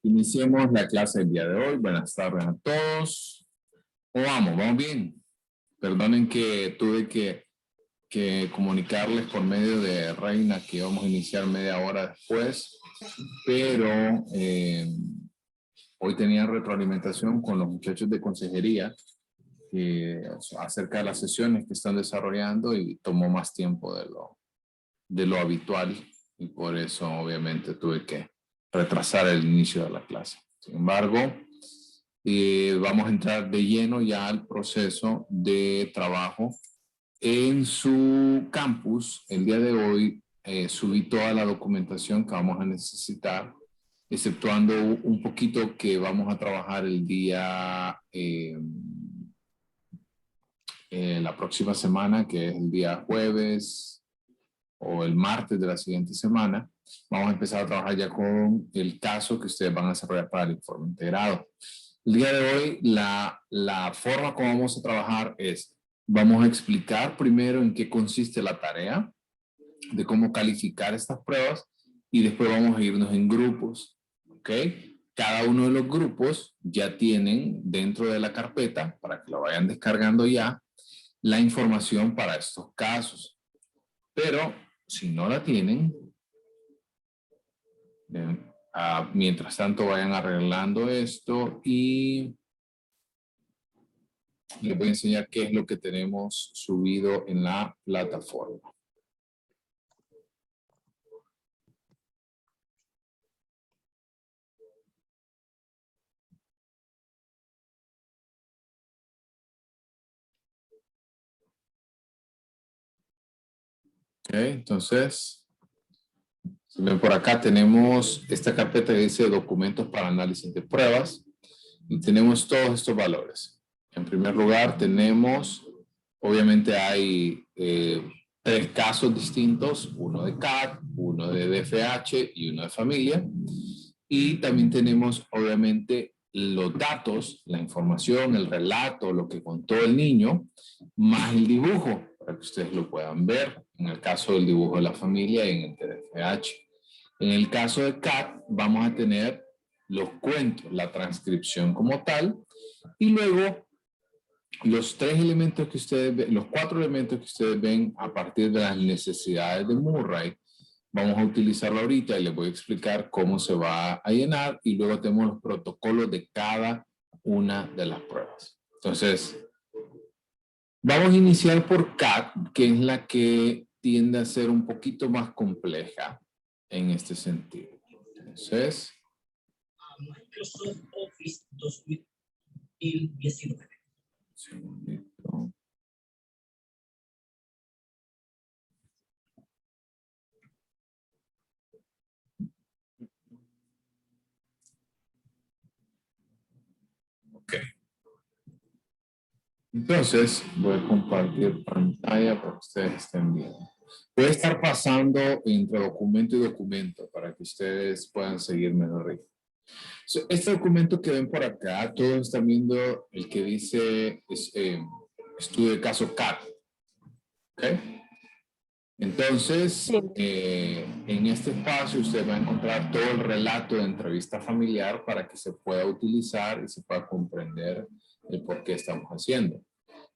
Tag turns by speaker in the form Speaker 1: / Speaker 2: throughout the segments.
Speaker 1: Iniciemos la clase del día de hoy. Buenas tardes a todos. ¿Cómo vamos? ¿Vamos bien? Perdonen que tuve que comunicarles por medio de Reina que íbamos a iniciar media hora después, pero hoy tenía retroalimentación con los muchachos de consejería acerca de las sesiones que están desarrollando y tomó más tiempo de lo habitual y por eso obviamente tuve que retrasar el inicio de la clase. Sin embargo, vamos a entrar de lleno ya al proceso de trabajo. En su campus, el día de hoy, subí toda la documentación que vamos a necesitar, exceptuando un poquito que vamos a trabajar el día, la próxima semana, que es el día jueves o el martes de la siguiente semana. Vamos a empezar a trabajar ya con el caso que ustedes van a desarrollar para el informe integrado. El día de hoy, la forma como vamos a trabajar es, vamos a explicar primero en qué consiste la tarea, de cómo calificar estas pruebas, y después vamos a irnos en grupos, ¿ok? Cada uno de los grupos ya tienen dentro de la carpeta, para que lo vayan descargando ya, la información para estos casos. Pero si no la tienen, mientras tanto vayan arreglando esto y les voy a enseñar qué es lo que tenemos subido en la plataforma. Ok, entonces, si ven por acá, tenemos esta carpeta que dice documentos para análisis de pruebas y tenemos todos estos valores. En primer lugar, tenemos, obviamente hay 3 casos distintos, uno de CAT, uno de DFH y uno de familia. Y también tenemos, obviamente, los datos, la información, el relato, lo que contó el niño, más el dibujo, para que ustedes lo puedan ver, en el caso del dibujo de la familia y en el de DFH. En el caso de CAT, vamos a tener los cuentos, la transcripción como tal, y luego los 3 elementos que ustedes ven, los 4 elementos que ustedes ven a partir de las necesidades de Murray, vamos a utilizarlo ahorita y les voy a explicar cómo se va a llenar, y luego tenemos los protocolos de cada una de las pruebas. Entonces, vamos a iniciar por CAT, que es la que tiende a ser un poquito más compleja en este sentido. Entonces,
Speaker 2: Microsoft Office 2019.
Speaker 1: Un segundito. Ok. Entonces, voy a compartir pantalla para que ustedes estén viendo. Voy a estar pasando entre documento y documento para que ustedes puedan seguirme en el ritmo. Este documento que ven por acá, todos están viendo el que dice estudio de caso CAT. ¿Ok? Entonces,
Speaker 3: Sí.
Speaker 1: en este espacio usted va a encontrar todo el relato de entrevista familiar para que se pueda utilizar y se pueda comprender el por qué estamos haciendo.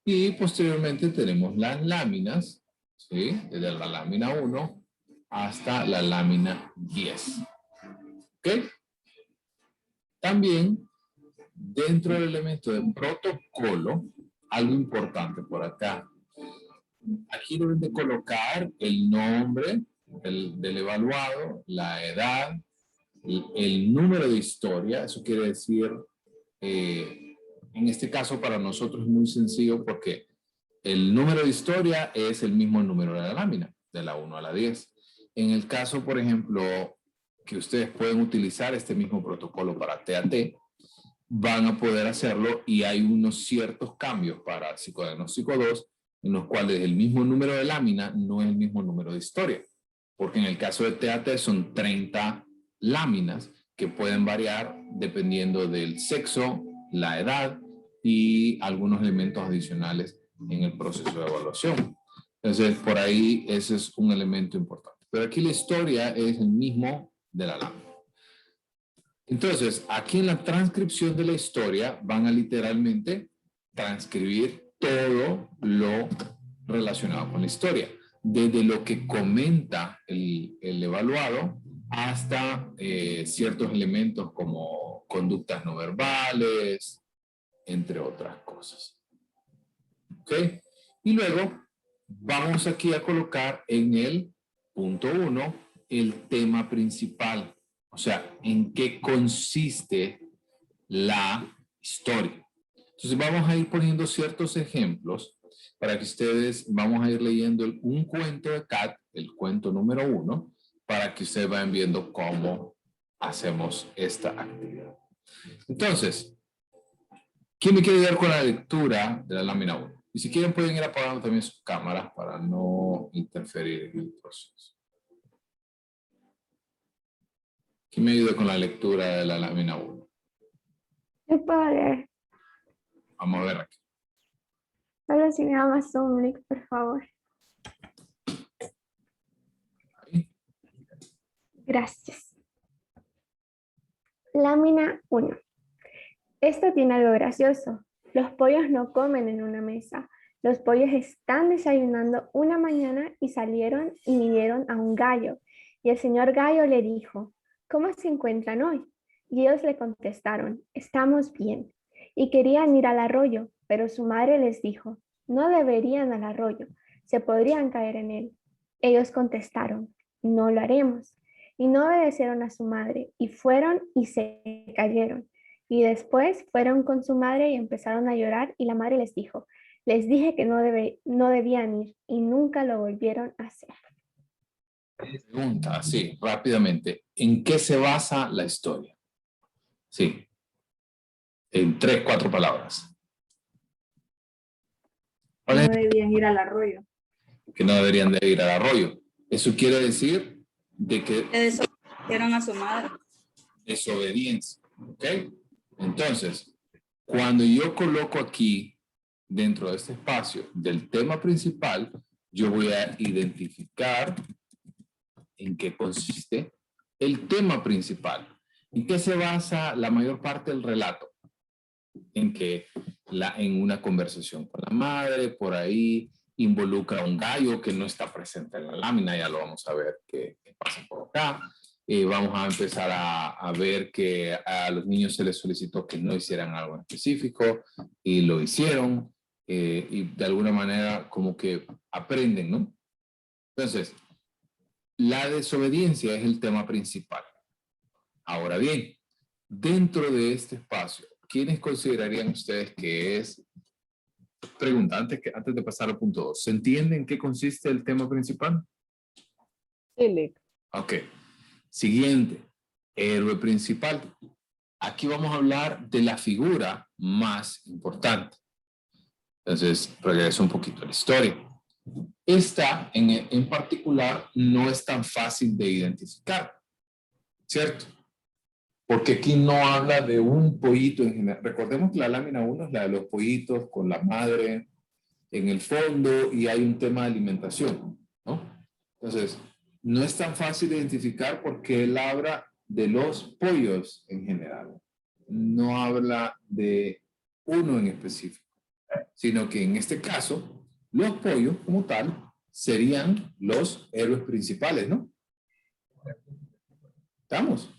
Speaker 1: Y posteriormente tenemos las láminas, ¿sí? Desde la lámina 1 hasta la lámina 10. ¿Ok? También, dentro del elemento de protocolo, algo importante por acá. Aquí deben de colocar el nombre del evaluado, la edad, el número de historia. Eso quiere decir, en este caso para nosotros es muy sencillo porque el número de historia es el mismo número de la lámina, de la 1 a la 10. En el caso, por ejemplo, que ustedes pueden utilizar este mismo protocolo para TAT, van a poder hacerlo, y hay unos ciertos cambios para psicodiagnóstico 2 en los cuales el mismo número de lámina no es el mismo número de historia, porque en el caso de TAT son 30 láminas que pueden variar dependiendo del sexo, la edad y algunos elementos adicionales en el proceso de evaluación. Entonces, por ahí ese es un elemento importante. Pero aquí la historia es el mismo de la lámina. Entonces, aquí en la transcripción de la historia van a literalmente transcribir todo lo relacionado con la historia, desde lo que comenta el evaluado hasta ciertos elementos como conductas no verbales, entre otras cosas. ¿Ok? Y luego vamos aquí a colocar en el punto 1 el tema principal. O sea, ¿en qué consiste la historia? Entonces vamos a ir poniendo ciertos ejemplos para que ustedes, vamos a ir leyendo un cuento de Kat, el cuento número 1, para que ustedes vayan viendo cómo hacemos esta actividad. Entonces, ¿quién me quiere ayudar con la lectura de la lámina 1? Y si quieren pueden ir apagando también sus cámaras para no interferir en el proceso. ¿Quién me ayuda con la lectura de la lámina 1?
Speaker 3: Yo puedo leer.
Speaker 1: Vamos a ver aquí.
Speaker 3: Solo si me amas un link, por favor.
Speaker 1: Ahí.
Speaker 3: Gracias. Lámina 1. Esto tiene algo gracioso. Los pollos no comen en una mesa. Los pollos están desayunando una mañana y salieron y midieron a un gallo. Y el señor gallo le dijo, ¿cómo se encuentran hoy? Y ellos le contestaron, estamos bien. Y querían ir al arroyo, pero su madre les dijo, no deberían al arroyo, se podrían caer en él. Ellos contestaron, no lo haremos. Y no obedecieron a su madre, y fueron y se cayeron. Y después fueron con su madre y empezaron a llorar, y la madre les dijo, les dije que no debían ir, y nunca lo volvieron a hacer.
Speaker 1: Pregunta, sí, rápidamente. ¿En qué se basa la historia? Sí. En 3, 4 palabras.
Speaker 4: No debían ir al arroyo.
Speaker 1: Que no deberían de ir al arroyo. Eso quiere decir de que
Speaker 4: Que desobedecieron a su madre.
Speaker 1: desobediencia. ¿Ok? Entonces, cuando yo coloco aquí, dentro de este espacio, del tema principal, yo voy a identificar en qué consiste el tema principal. ¿En qué se basa la mayor parte del relato? En que en una conversación con la madre, por ahí involucra a un gallo que no está presente en la lámina, ya lo vamos a ver que pasa por acá. Vamos a empezar a ver que a los niños se les solicitó que no hicieran algo en específico y lo hicieron y de alguna manera como que aprenden, ¿no? Entonces, la desobediencia es el tema principal. Ahora bien, dentro de este espacio, ¿quiénes considerarían ustedes que es? Pregunta, antes de pasar al punto 2, ¿se entiende en qué consiste el tema principal?
Speaker 4: Sí.
Speaker 1: Ok. Siguiente, héroe principal. Aquí vamos a hablar de la figura más importante. Entonces, regreso un poquito a la historia. Esta, en particular, no es tan fácil de identificar, ¿cierto? Porque aquí no habla de un pollito en general. Recordemos que la lámina 1 es la de los pollitos con la madre en el fondo y hay un tema de alimentación, ¿no? Entonces, no es tan fácil de identificar porque él habla de los pollos en general. No habla de uno en específico, sino que en este caso, los pollos como tal serían los héroes principales, ¿no? ¿Estamos?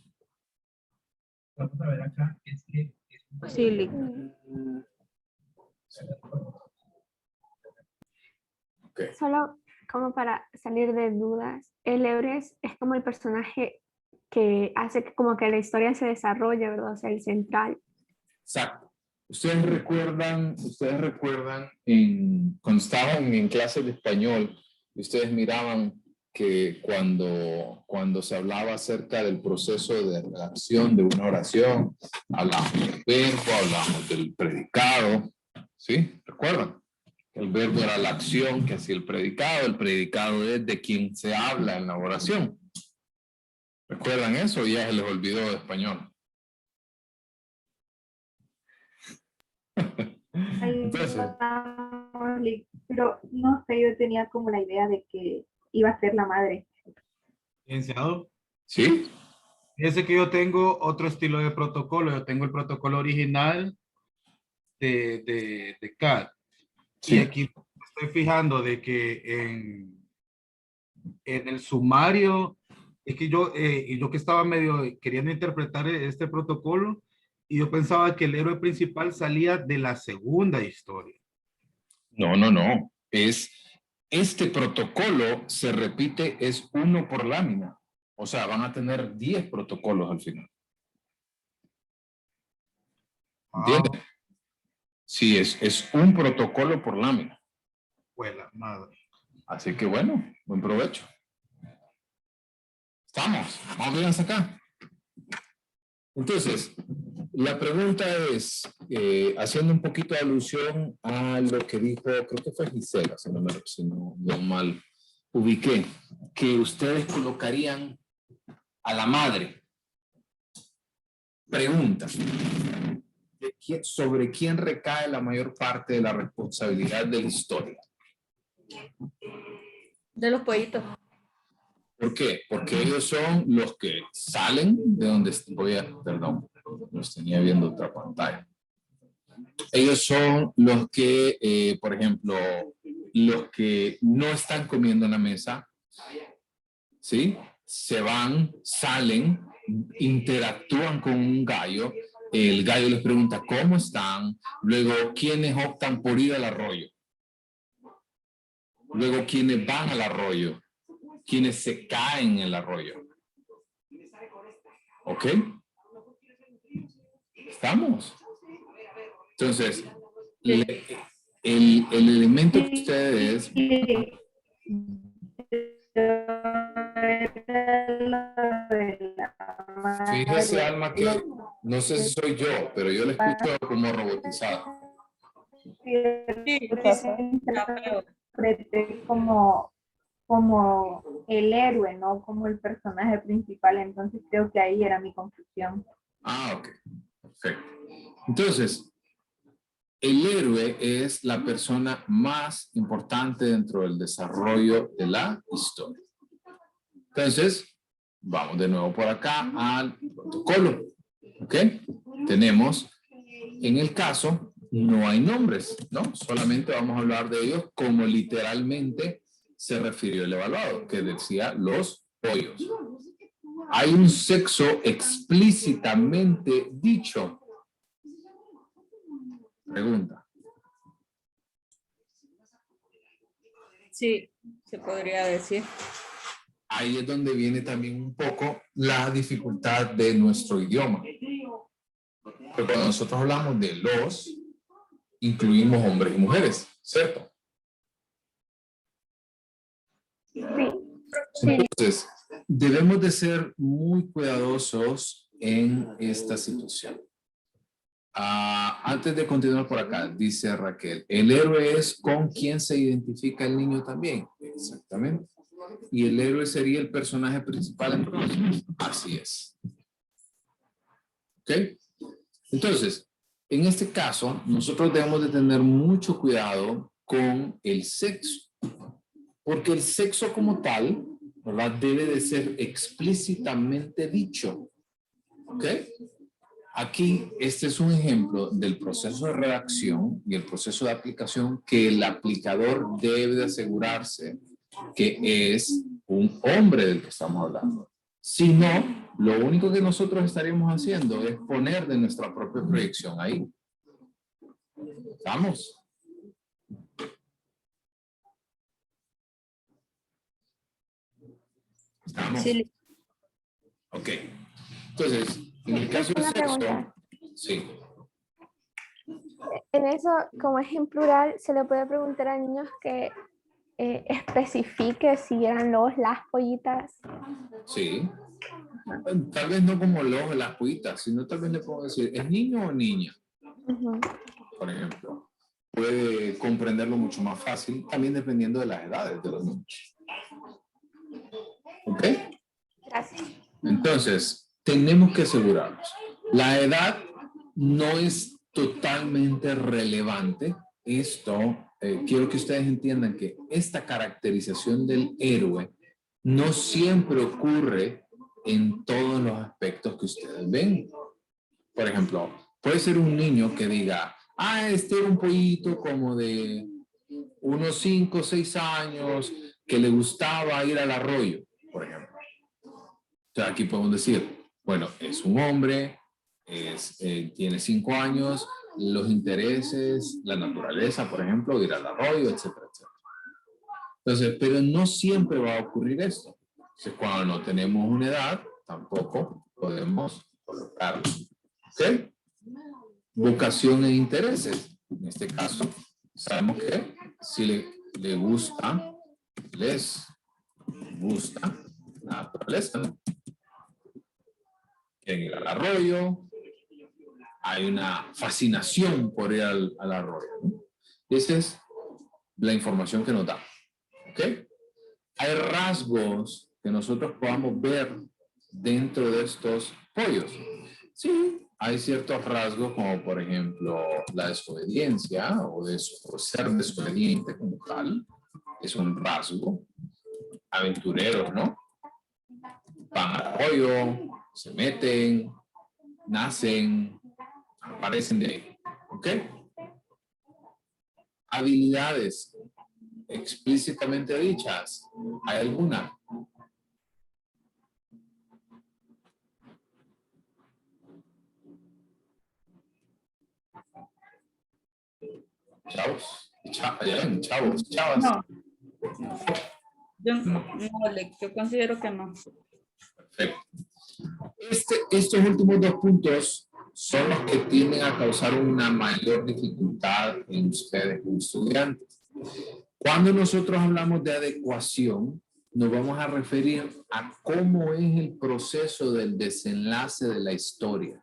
Speaker 2: Vamos a ver acá, es que
Speaker 4: Sí.
Speaker 1: Okay.
Speaker 3: Solo como para salir de dudas, el héroe es como el personaje que hace que como que la historia se desarrolle, ¿verdad? O sea, el central.
Speaker 1: Exacto. Ustedes recuerdan cuando estaban en clases de español, ustedes miraban que cuando se hablaba acerca del proceso de redacción de una oración, hablamos del verbo, hablamos del predicado, ¿sí? ¿Recuerdan? El verbo era la acción que hacía el predicado es de quien se habla en la oración. ¿Recuerdan eso o ya se les olvidó de español? Entonces,
Speaker 4: Pero no sé, yo tenía como la idea de que iba a ser la madre.
Speaker 2: licenciado,
Speaker 1: ¿sí?
Speaker 5: Fíjese que yo tengo otro estilo de protocolo. Yo tengo el protocolo original de CAD.
Speaker 1: Sí.
Speaker 5: Y aquí me estoy fijando de que en el sumario, es que yo que estaba medio queriendo interpretar este protocolo, y yo pensaba que el héroe principal salía de la segunda historia.
Speaker 1: No, no, no. Este protocolo se repite, es uno por lámina. O sea, van a tener 10 protocolos al final. ¿Entienden? Sí, es un protocolo por lámina.
Speaker 5: Pues la madre.
Speaker 1: Así que bueno, buen provecho. Estamos, vamos bien hasta acá. Entonces, la pregunta es, haciendo un poquito de alusión a lo que dijo, creo que fue Gisela, si no mal ubiqué, que ustedes colocarían a la madre. Pregunta, ¿sobre quién recae la mayor parte de la responsabilidad de la historia?
Speaker 6: De los pollitos.
Speaker 1: ¿Por qué? Porque ellos son los que salen de donde perdón, los tenía viendo otra pantalla. Ellos son los que, por ejemplo, los que no están comiendo en la mesa, ¿sí? Se van, salen, interactúan con un gallo, el gallo les pregunta cómo están, luego quienes optan por ir al arroyo, luego quienes van al arroyo, quienes se caen en el arroyo. ¿Ok? ¿Estamos? Entonces, el elemento que ustedes... Fíjese, Alma, que no sé si soy yo, pero yo le escucho como robotizado.
Speaker 4: Como el héroe, no como el personaje principal. Entonces creo que ahí era mi confusión.
Speaker 1: Ah, ok. Perfecto. Entonces, el héroe es la persona más importante dentro del desarrollo de la historia. Entonces, vamos de nuevo por acá al protocolo. ¿Ok? Tenemos, en el caso, no hay nombres, ¿no? Solamente vamos a hablar de ellos como literalmente se refirió el evaluado, que decía los pollos. Hay un sexo explícitamente dicho. Pregunta.
Speaker 6: Sí, se podría decir.
Speaker 1: Ahí es donde viene también un poco la dificultad de nuestro idioma. Porque cuando nosotros hablamos de los, incluimos hombres y mujeres, ¿cierto?
Speaker 3: Sí.
Speaker 1: Entonces, debemos de ser muy cuidadosos en esta situación. Antes de continuar por acá, dice Raquel, el héroe es con quien se identifica el niño también. Exactamente. Y el héroe sería el personaje principal entonces. Así es. ¿Ok? Entonces, en este caso, nosotros debemos de tener mucho cuidado con el sexo. Porque el sexo como tal, ¿verdad? Debe de ser explícitamente dicho. ¿Ok? Aquí, este es un ejemplo del proceso de redacción y el proceso de aplicación que el aplicador debe de asegurarse que es un hombre del que estamos hablando. Si no, lo único que nosotros estaríamos haciendo es poner de nuestra propia proyección ahí. ¿Estamos? ¿Estamos?
Speaker 6: Sí.
Speaker 1: Ok. Entonces, en el caso del
Speaker 3: Una
Speaker 1: sexo,
Speaker 3: pregunta.
Speaker 1: sí.
Speaker 3: En eso, como es en plural, se le puede preguntar a niños que especifique si eran las pollitas.
Speaker 1: Sí. Tal vez no como los de las pollitas, sino tal vez le puedo decir, ¿es niño o niña?
Speaker 3: Ujú.
Speaker 1: Por ejemplo. Puede comprenderlo mucho más fácil, también dependiendo de las edades de los niños. ¿Ok?
Speaker 3: Gracias.
Speaker 1: Entonces, tenemos que asegurarnos. La edad no es totalmente relevante. Esto, quiero que ustedes entiendan que esta caracterización del héroe no siempre ocurre en todos los aspectos que ustedes ven. Por ejemplo, puede ser un niño que diga, este era un pollito como de unos 5 o 6 años que le gustaba ir al arroyo, por ejemplo. Entonces aquí podemos decir, bueno, es un hombre, tiene 5 años, los intereses, la naturaleza, por ejemplo, ir al arroyo, etcétera, etcétera. Entonces, pero no siempre va a ocurrir esto. Entonces, cuando no tenemos una edad, tampoco podemos colocarlo. ¿Ok? Vocación e intereses. En este caso, sabemos que si les gusta la naturaleza, ¿no? Quieren ir al arroyo, hay una fascinación por ir al arroyo, ¿no? Esa es la información que nos da. ¿Ok? Hay rasgos que nosotros podamos ver dentro de estos pollos. Sí, hay ciertos rasgos como por ejemplo la desobediencia o ser desobediente como tal. Es un rasgo. Aventureros, ¿no? Van al arroyo, se meten, nacen, aparecen de ahí. ¿Ok? Habilidades explícitamente dichas. ¿Hay alguna? Chavos, chavas.
Speaker 6: No. Yo considero que no.
Speaker 1: Perfecto. Estos últimos 2 puntos son los que tienden a causar una mayor dificultad en ustedes como estudiantes. Cuando nosotros hablamos de adecuación, nos vamos a referir a cómo es el proceso del desenlace de la historia.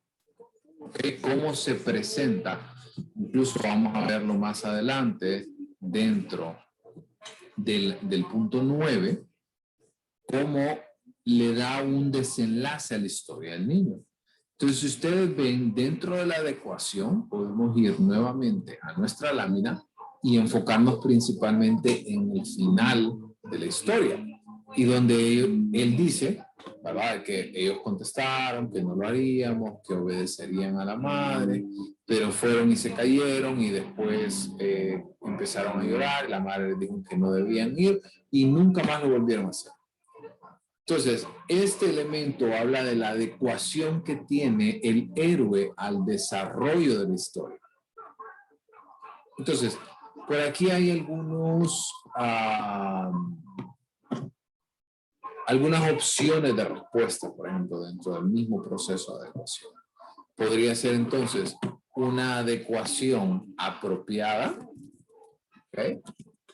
Speaker 1: ¿Okay? Cómo se presenta. Incluso vamos a verlo más adelante dentro del punto 9, cómo le da un desenlace a la historia del niño. Entonces, si ustedes ven dentro de la adecuación, podemos ir nuevamente a nuestra lámina y enfocarnos principalmente en el final de la historia. Y donde él dice, ¿verdad?, que ellos contestaron que no lo haríamos, que obedecerían a la madre, pero fueron y se cayeron y después empezaron a llorar. La madre les dijo que no debían ir y nunca más lo volvieron a hacer. Entonces, este elemento habla de la adecuación que tiene el héroe al desarrollo de la historia. Entonces, por aquí hay algunas opciones de respuesta, por ejemplo, dentro del mismo proceso de adecuación. Podría ser entonces una adecuación apropiada, ¿okay?,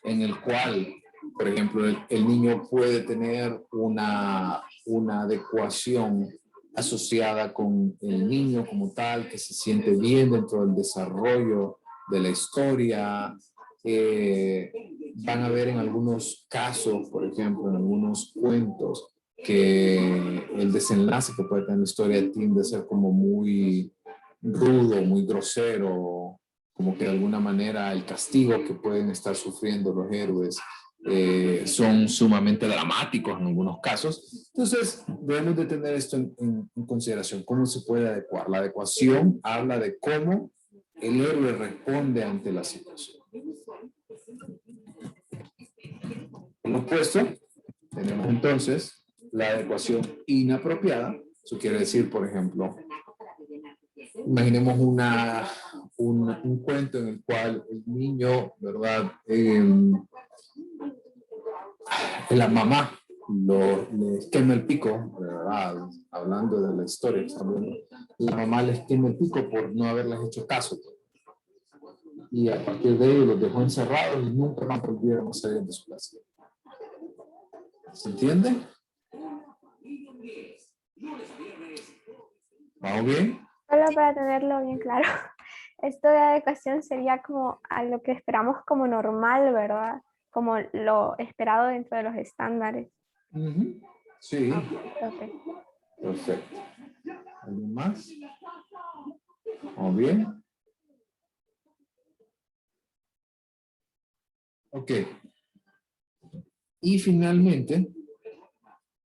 Speaker 1: en el cual, por ejemplo, el niño puede tener una adecuación asociada con el niño como tal, que se siente bien dentro del desarrollo de la historia. Van a ver en algunos casos, por ejemplo, en algunos cuentos, que el desenlace que puede tener la historia tiende a ser como muy rudo, muy grosero, como que de alguna manera el castigo que pueden estar sufriendo los héroes son sumamente dramáticos en algunos casos. Entonces, debemos de tener esto en consideración. ¿Cómo se puede adecuar? La adecuación habla de cómo el héroe responde ante la situación. Por opuesto, tenemos entonces la adecuación inapropiada. Eso quiere decir, por ejemplo, imaginemos un cuento en el cual el niño, ¿verdad?, la mamá le quema el pico, ¿verdad?, hablando de la historia, la mamá les quema el pico por no haberles hecho caso. Y a partir de ello los dejó encerrados y nunca más volvieron a salir de su casa. ¿Se entiende? ¿Vamos bien?
Speaker 3: Solo para tenerlo bien claro, esto de adecuación sería como a lo que esperamos como normal, ¿verdad? Como lo esperado dentro de los estándares.
Speaker 1: Sí.
Speaker 3: Okay.
Speaker 1: Perfecto. ¿Algo más? ¿Vamos bien? Ok. Y finalmente,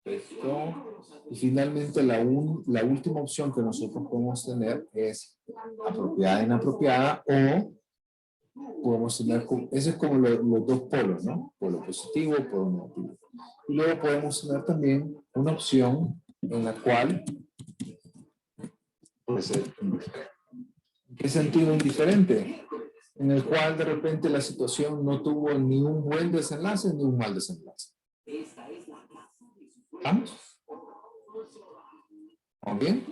Speaker 1: esto Y finalmente la última opción que nosotros podemos tener es apropiada, inapropiada, o podemos tener, ese es como los dos polos, ¿no? Polo positivo, polo negativo. Y luego podemos tener también una opción en la cual puede ser indiferente. ¿En qué sentido indiferente? En el cual de repente la situación no tuvo ni un buen desenlace ni un mal desenlace. ¿Vamos? ¿Vamos bien?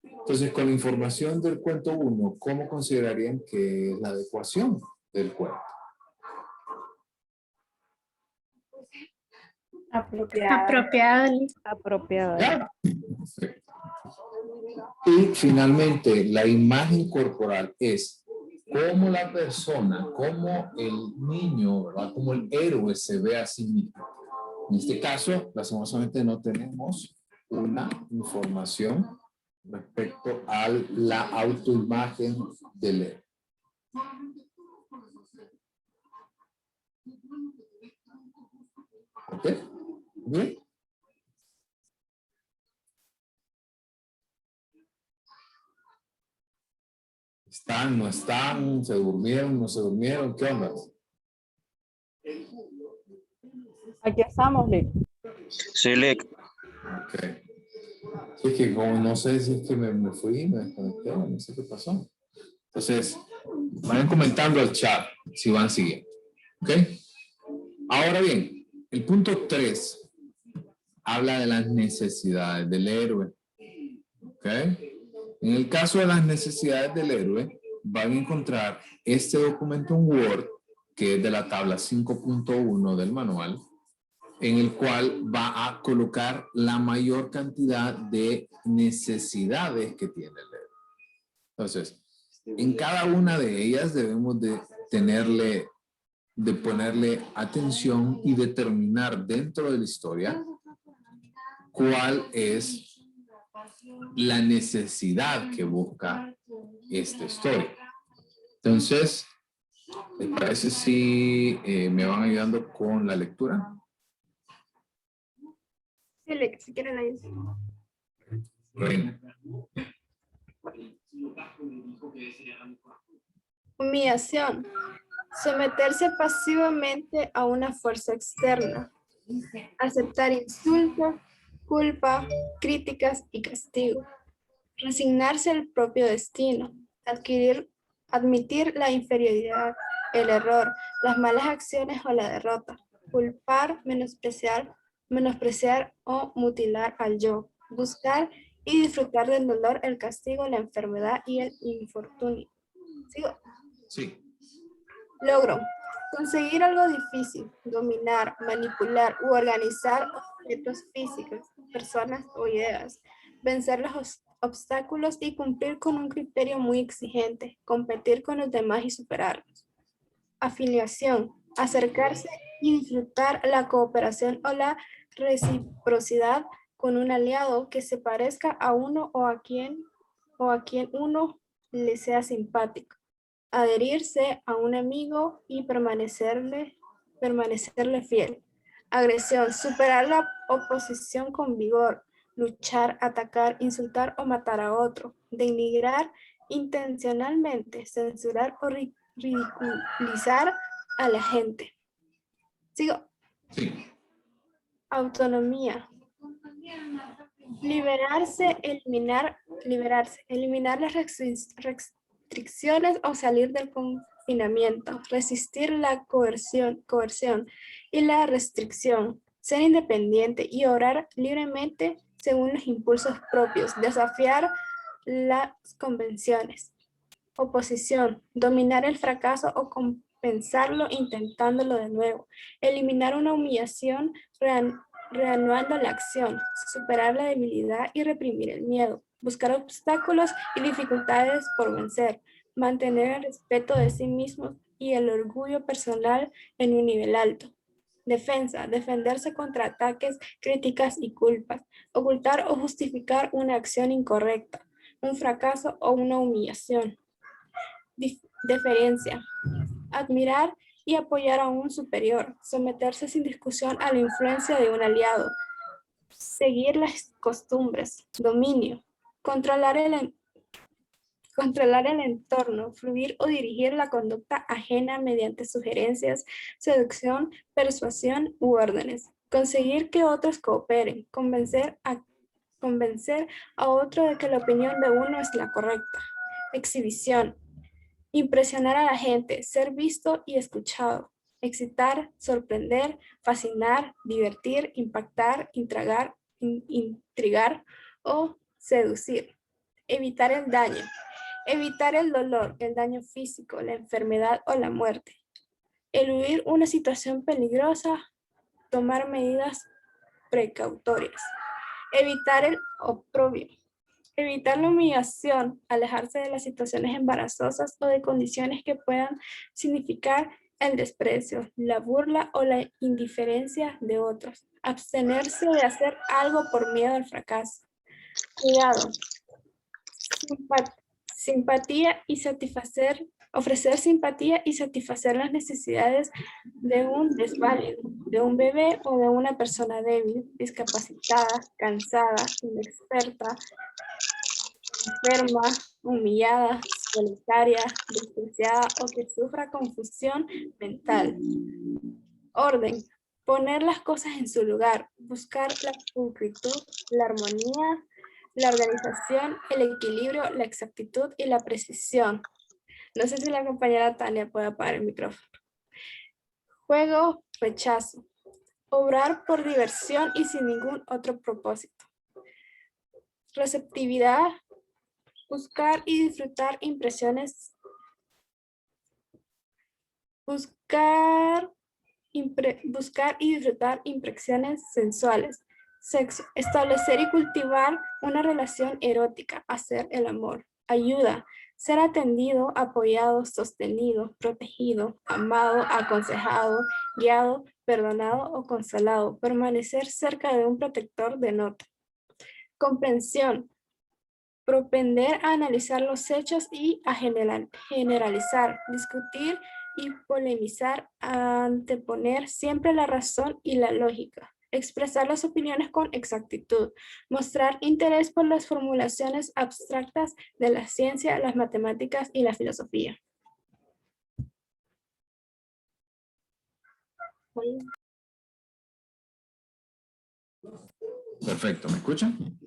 Speaker 1: Entonces, con la información del cuento 1, ¿cómo considerarían que es la adecuación del cuento?
Speaker 4: Apropiada.
Speaker 3: Apropiado.
Speaker 7: Apropiado.
Speaker 1: ¿Ya? Perfecto. Y finalmente, la imagen corporal es cómo la persona, cómo el niño, ¿verdad? Cómo el héroe se ve a sí mismo. En este caso, lastimosamente no tenemos una información respecto a la autoimagen del héroe. ¿Ok? ¿Bien? ¿Están, no están? ¿Se durmieron, no se durmieron? ¿Qué onda?
Speaker 7: Aquí estamos, Lick.
Speaker 8: Sí, Lick.
Speaker 1: Ok. Sí, es que como no sé si es que me fui, me desconecté, no sé qué pasó. Entonces, vayan comentando al chat si van siguiendo. ¿Ok? Ahora bien, el punto 3 habla de las necesidades del héroe. ¿Ok? En el caso de las necesidades del héroe, van a encontrar este documento en Word, que es de la tabla 5.1 del manual, en el cual va a colocar la mayor cantidad de necesidades que tiene el héroe. Entonces, en cada una de ellas debemos de ponerle atención y determinar dentro de la historia cuál es la necesidad que busca esta historia. Entonces, ¿les parece si me van ayudando con la lectura?
Speaker 3: Sí, si quieren la dice.
Speaker 1: Reina.
Speaker 3: Humillación. Someterse pasivamente a una fuerza externa. Aceptar insultos, culpa, críticas y castigo. Resignarse al propio destino. Admitir la inferioridad, el error, las malas acciones o la derrota. Culpar, menospreciar o mutilar al yo. Buscar y disfrutar del dolor, el castigo, la enfermedad y el infortunio. ¿Sigo?
Speaker 1: Sí.
Speaker 3: Logro. Conseguir algo difícil, dominar, manipular u organizar objetos físicos, personas o ideas, vencer los obstáculos y cumplir con un criterio muy exigente, competir con los demás y superarlos. Afiliación, acercarse y disfrutar la cooperación o la reciprocidad con un aliado que se parezca a uno o a quien uno le sea simpático. Adherirse a un amigo y permanecerle fiel. Agresión, superar la oposición con vigor, luchar, atacar, insultar o matar a otro, denigrar intencionalmente, censurar o ridiculizar a la gente. Sigo.
Speaker 1: Sí.
Speaker 3: Autonomía. Eliminar las restricciones o salir del confinamiento, resistir la coerción y la restricción, ser independiente y obrar libremente según los impulsos propios, desafiar las convenciones. Oposición, dominar el fracaso o compensarlo intentándolo de nuevo, eliminar una humillación reanudando la acción, superar la debilidad y reprimir el miedo, buscar obstáculos y dificultades por vencer, mantener el respeto de sí mismos y el orgullo personal en un nivel alto. Defensa, defenderse contra ataques, críticas y culpas, ocultar o justificar una acción incorrecta, un fracaso o una humillación. Deferencia, admirar
Speaker 8: y apoyar a un superior, someterse sin discusión a la influencia de un aliado, seguir las costumbres, dominio, controlar el entorno, fluir o dirigir la conducta ajena mediante sugerencias, seducción, persuasión u órdenes, conseguir que otros cooperen, convencer a otro de que la opinión de uno es la correcta, exhibición, impresionar a la gente, ser visto y escuchado, excitar, sorprender, fascinar, divertir, impactar, intrigar o seducir, evitar el daño. Evitar el dolor, el daño físico, la enfermedad o la muerte. Eludir una situación peligrosa, tomar medidas precautorias. Evitar el oprobio. Evitar la humillación, alejarse de las situaciones embarazosas o de condiciones que puedan significar el desprecio, la burla o la indiferencia de otros. Abstenerse de hacer algo por miedo al fracaso. Cuidado. Simpatía y ofrecer simpatía y satisfacer las necesidades de un desválido, de un bebé o de una persona débil, discapacitada, cansada, inexperta, enferma, humillada, solitaria, despreciada o que sufra confusión mental. Orden. Poner las cosas en su lugar, buscar la pulcritud, la armonía, la organización, el equilibrio, la exactitud y la precisión. No sé si la compañera Tania puede apagar el micrófono. Juego, rechazo. Obrar por diversión y sin ningún otro propósito. Receptividad. Buscar y disfrutar impresiones. Buscar y disfrutar impresiones sensuales. Sexo. Establecer y cultivar una relación erótica. Hacer el amor. Ayuda. Ser atendido, apoyado, sostenido, protegido, amado, aconsejado, guiado, perdonado o consolado. Permanecer cerca de un protector denota. Comprensión. Propender a analizar los hechos y a generalizar. Discutir y polemizar, anteponer siempre la razón y la lógica. Expresar las opiniones con exactitud, mostrar interés por las formulaciones abstractas de la ciencia, las matemáticas y la filosofía.
Speaker 1: Perfecto, ¿me escuchan?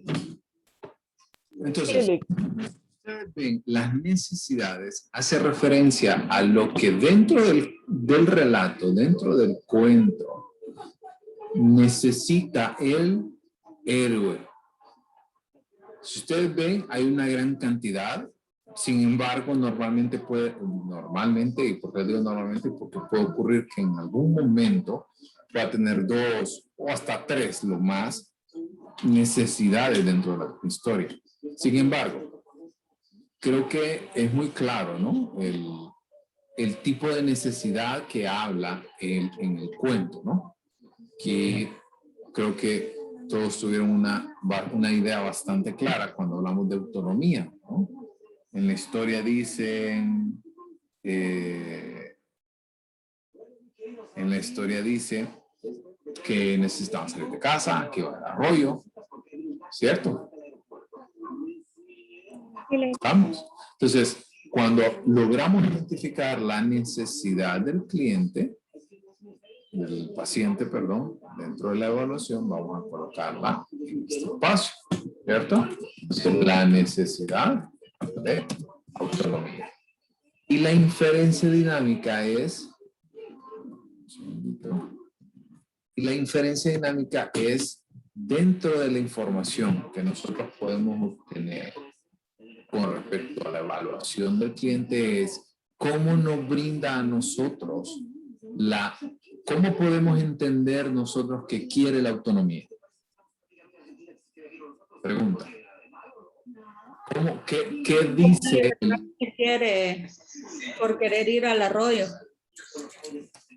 Speaker 1: Entonces,
Speaker 7: Sí, Lick.
Speaker 1: ustedes ven, las necesidades hace referencia a lo que dentro del relato, dentro del cuento, necesita el héroe. Si ustedes ven, hay una gran cantidad. Sin embargo, normalmente, y por qué digo normalmente, porque puede ocurrir que en algún momento va a tener 2 o hasta 3 lo más necesidades dentro de la historia. Sin embargo, creo que es muy claro, ¿no? El tipo de necesidad que habla en el cuento, ¿no? Que creo que todos tuvieron una idea bastante clara cuando hablamos de autonomía, ¿no? En la historia dicen, que necesitaban salir de casa, que iban al arroyo, ¿cierto? Estamos. Entonces, cuando logramos identificar la necesidad del cliente, del paciente, perdón, dentro de la evaluación, vamos a colocarla en este espacio, ¿cierto? Entonces, la necesidad de autonomía. Y la inferencia dinámica es, dentro de la información que nosotros podemos obtener con respecto a la evaluación del cliente, es cómo nos brinda a nosotros cómo podemos entender nosotros que quiere la autonomía. Pregunta. ¿Qué dice?
Speaker 6: ¿Qué quiere por querer ir al arroyo?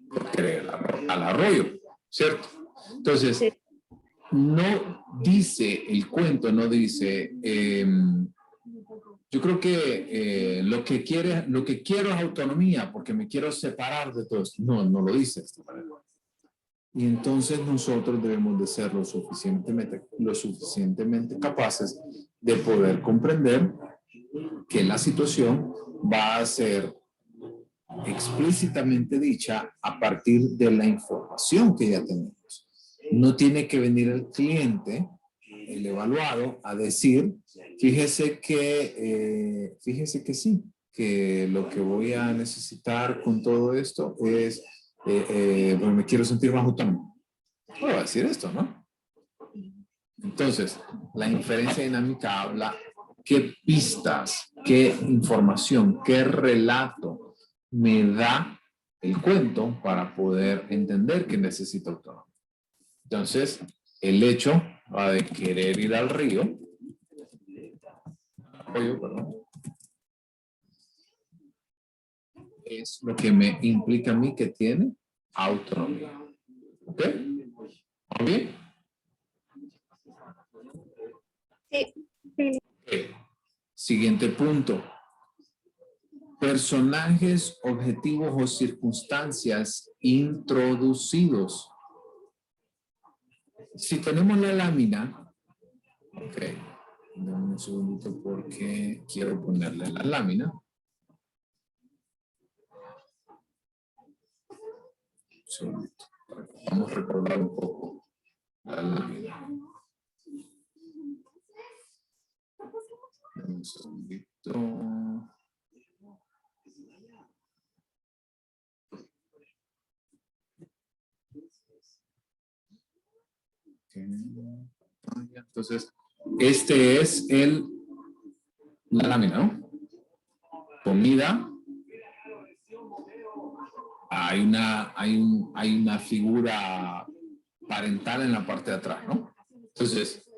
Speaker 1: Por querer al arroyo, ¿cierto? Entonces, sí. No dice, el cuento no dice, Yo creo que lo que quiero es autonomía porque me quiero separar de todo esto. No, no lo dice de esta manera. Y entonces nosotros debemos de ser lo suficientemente capaces de poder comprender que la situación va a ser explícitamente dicha a partir de la información que ya tenemos. No tiene que venir el cliente, el evaluado, a decir, fíjese que sí, que lo que voy a necesitar con todo esto es, pues me quiero sentir más autónomo. No va a decir esto, ¿no? Entonces, la inferencia dinámica habla qué pistas, qué información, qué relato me da el cuento para poder entender que necesito autonomía. Entonces, el hecho de querer ir al río, es lo que me implica a mí que tiene autonomía. ¿Ok? ¿Muy bien?
Speaker 8: Sí.
Speaker 1: Ok. Siguiente punto. Personajes, objetivos o circunstancias introducidos. Si tenemos la lámina, ok, dame un segundito porque quiero ponerle la lámina. Un segundito, vamos a recordar un poco la lámina. Dame un segundito. Entonces, este es la lámina, ¿no? Comida. Hay una figura parental en la parte de atrás, ¿no? Entonces,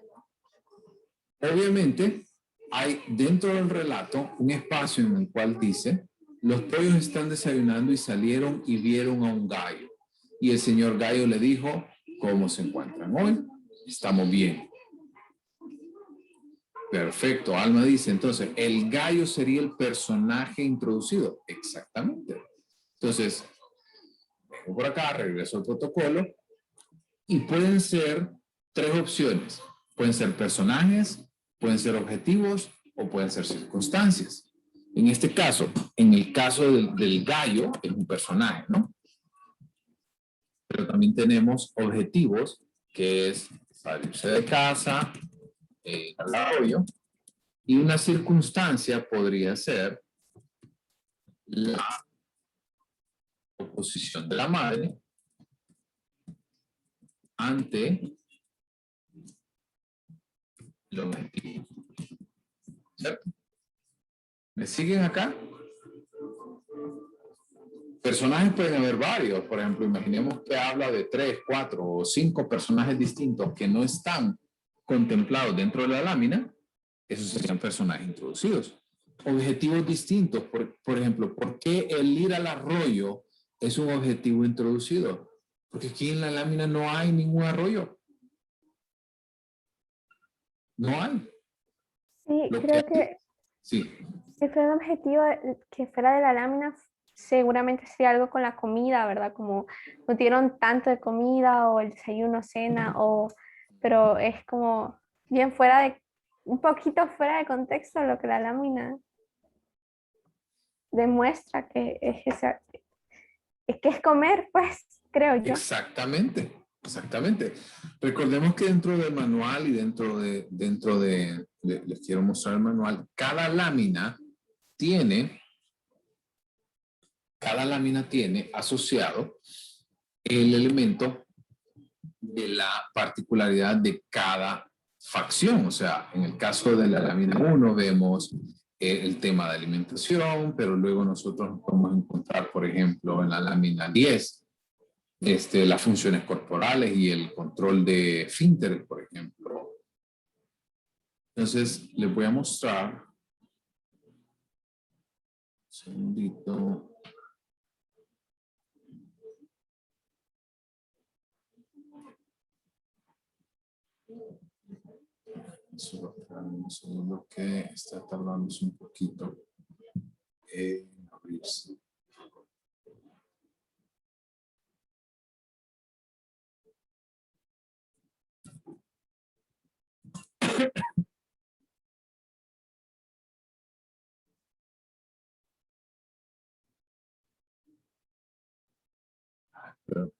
Speaker 1: obviamente, hay dentro del relato un espacio en el cual dice, los pollos están desayunando y salieron y vieron a un gallo. Y el señor gallo le dijo, ¿cómo se encuentran hoy? Estamos bien. Perfecto, Alma dice, entonces, el gallo sería el personaje introducido. Exactamente. Entonces, vengo por acá, regreso al protocolo y pueden ser tres opciones. Pueden ser personajes, pueden ser objetivos o pueden ser circunstancias. En este caso, en el caso del gallo, es un personaje, ¿no? Pero también tenemos objetivos, que es salirse de casa, al arroyo, y una circunstancia podría ser la oposición de la madre ante el objetivo. ¿Cierto? ¿Me siguen acá? Personajes pueden haber varios. Por ejemplo, imaginemos que habla de 3, 4 o 5 personajes distintos que no están contemplados dentro de la lámina. Esos serían personajes introducidos. Objetivos distintos. Por ejemplo, ¿por qué el ir al arroyo es un objetivo introducido? Porque aquí en la lámina no hay ningún arroyo. No hay.
Speaker 3: Sí,
Speaker 1: Lo
Speaker 3: creo
Speaker 1: que
Speaker 3: que
Speaker 1: sí.
Speaker 3: si fuera un objetivo que fuera de la lámina, seguramente sería algo con la comida, ¿verdad? Como no dieron tanto de comida o el desayuno, cena, pero es como bien un poquito fuera de contexto lo que la lámina demuestra que es comer, pues, creo yo.
Speaker 1: Exactamente, exactamente. Recordemos que dentro del manual y les quiero mostrar el manual, cada lámina tiene asociado el elemento de la particularidad de cada facción. O sea, en el caso de la lámina 1 vemos el tema de alimentación, pero luego nosotros nos podemos encontrar, por ejemplo, en la lámina 10, las funciones corporales y el control de esfínteres, por ejemplo. Entonces, les voy a mostrar. Un segundito. Solo espérame un segundo que está tardándose un poquito en abrirse. Pero,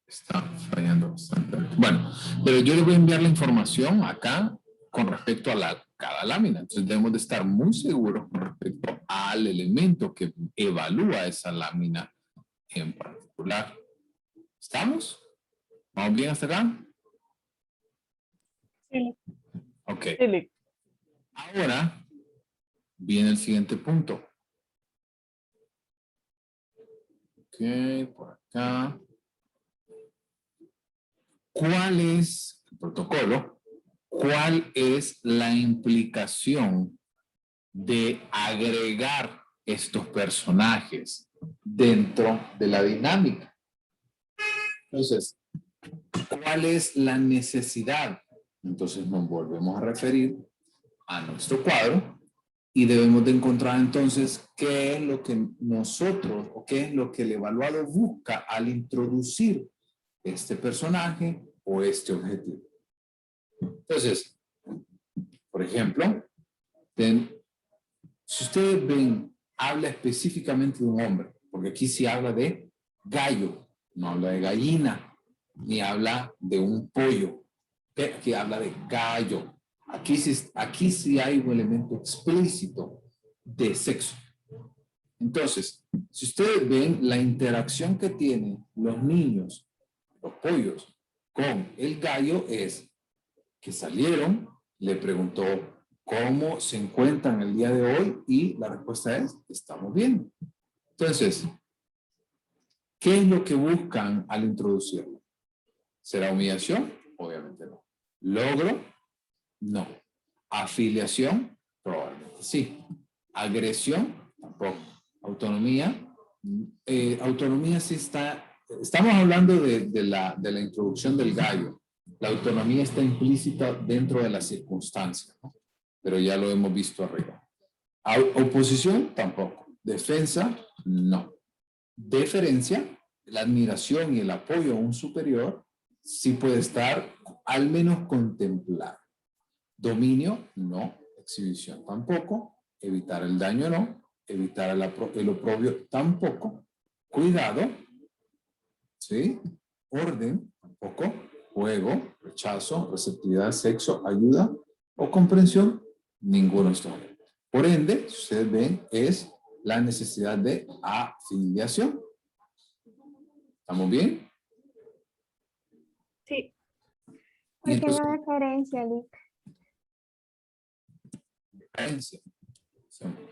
Speaker 1: está fallando bastante. Bueno, pero yo les voy a enviar la información acá con respecto a cada lámina. Entonces debemos de estar muy seguros con respecto al elemento que evalúa esa lámina en particular. ¿Estamos? ¿Vamos bien hasta acá?
Speaker 3: Sí.
Speaker 1: Ok.
Speaker 7: Sí, Lick.
Speaker 1: Ahora viene el siguiente punto. Ok, por acá. ¿Cuál es el protocolo? ¿Cuál es la implicación de agregar estos personajes dentro de la dinámica? Entonces, ¿cuál es la necesidad? Entonces nos volvemos a referir a nuestro cuadro y debemos de encontrar entonces qué es lo que nosotros o qué es lo que el evaluado busca al introducir este personaje o este objetivo. Entonces, por ejemplo, si ustedes ven, habla específicamente de un hombre, porque aquí sí habla de gallo, no habla de gallina, ni habla de un pollo, aquí habla de gallo. Aquí sí hay un elemento explícito de sexo. Entonces, si ustedes ven la interacción que tienen los niños, los pollos, con el gallo es que salieron, le preguntó cómo se encuentran el día de hoy y la respuesta es, estamos bien. Entonces, ¿qué es lo que buscan al introducirlo? ¿Será humillación? Obviamente no. ¿Logro? No. ¿Afiliación? Probablemente sí. ¿Agresión? Tampoco. ¿Autonomía? Autonomía sí está. Estamos hablando de la introducción del gallo. La autonomía está implícita dentro de las circunstancias, ¿no? Pero ya lo hemos visto arriba. ¿Oposición? Tampoco. ¿Defensa? No. ¿Deferencia? La admiración y el apoyo a un superior sí puede estar al menos contemplado. ¿Dominio? No. ¿Exhibición? Tampoco. ¿Evitar el daño? No. ¿Evitar el oprobio? Tampoco. ¿Cuidado? ¿Sí? ¿Orden? Tampoco. ¿Juego? ¿Rechazo? ¿Receptividad? ¿Sexo? ¿Ayuda? ¿O comprensión? Ninguno de estos. Por ende, si ustedes ven, es la necesidad de afiliación. ¿Estamos bien?
Speaker 8: Sí.
Speaker 3: ¿Por qué
Speaker 1: entonces,
Speaker 3: no deferencia, Lick?
Speaker 1: Deferencia. Deferencia.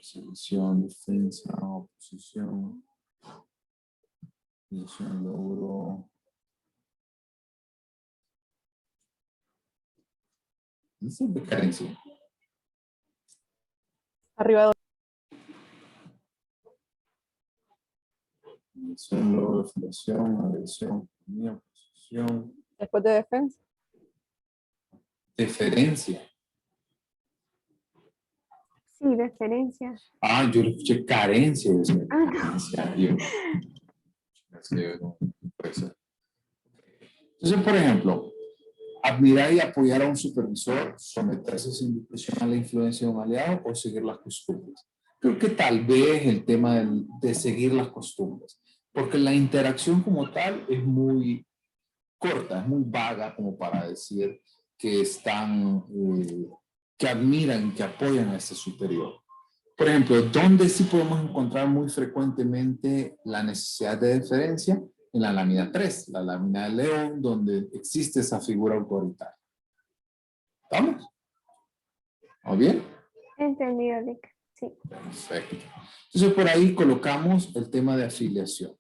Speaker 1: Selección, defensa, oposición, logro. Dice deferencia.
Speaker 7: Arriba de
Speaker 1: Logro, afiliación, agresión, oposición,
Speaker 7: después de defensa.
Speaker 1: deferencia.
Speaker 3: Sí, deferencia.
Speaker 1: Ah, yo le escuché carencia.
Speaker 3: Ah, no.
Speaker 1: Carencia. No puede ser. Entonces, por ejemplo, admirar y apoyar a un supervisor, someterse sin discusión a la influencia de un aliado o seguir las costumbres. Creo que tal vez el tema de seguir las costumbres, porque la interacción como tal es muy corta, es muy vaga como para decir que están, que admiran, que apoyan a este superior. Por ejemplo, ¿dónde sí podemos encontrar muy frecuentemente la necesidad de deferencia? En la lámina 3, la lámina del león, donde existe esa figura autoritaria. ¿Estamos? ¿Muy bien?
Speaker 3: Entendido, Lick. Sí.
Speaker 1: Perfecto. Entonces, por ahí colocamos el tema de afiliación.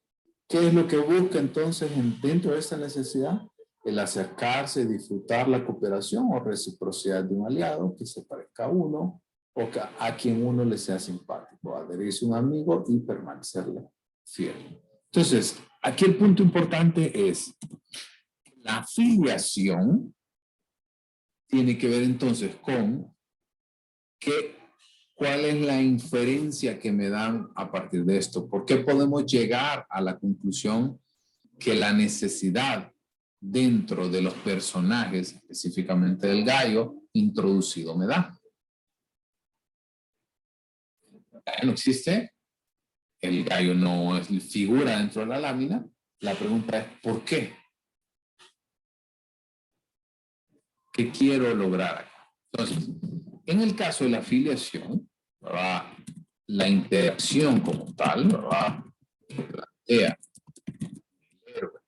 Speaker 1: ¿Qué es lo que busca entonces dentro de esta necesidad? el acercarse, disfrutar la cooperación o reciprocidad de un aliado que se parezca a uno o que a quien uno le sea simpático, adherirse a un amigo y permanecerle fiel. Entonces, aquí el punto importante es la afiliación tiene que ver entonces con cuál es la inferencia que me dan a partir de esto. ¿Por qué podemos llegar a la conclusión que la necesidad dentro de los personajes, específicamente del gallo, introducido me da? El gallo no existe, el gallo no es figura dentro de la lámina. La pregunta es, ¿por qué? ¿Qué quiero lograr acá? Entonces, en el caso de la afiliación, ¿verdad? La interacción como tal, ¿verdad? Que plantea el héroe.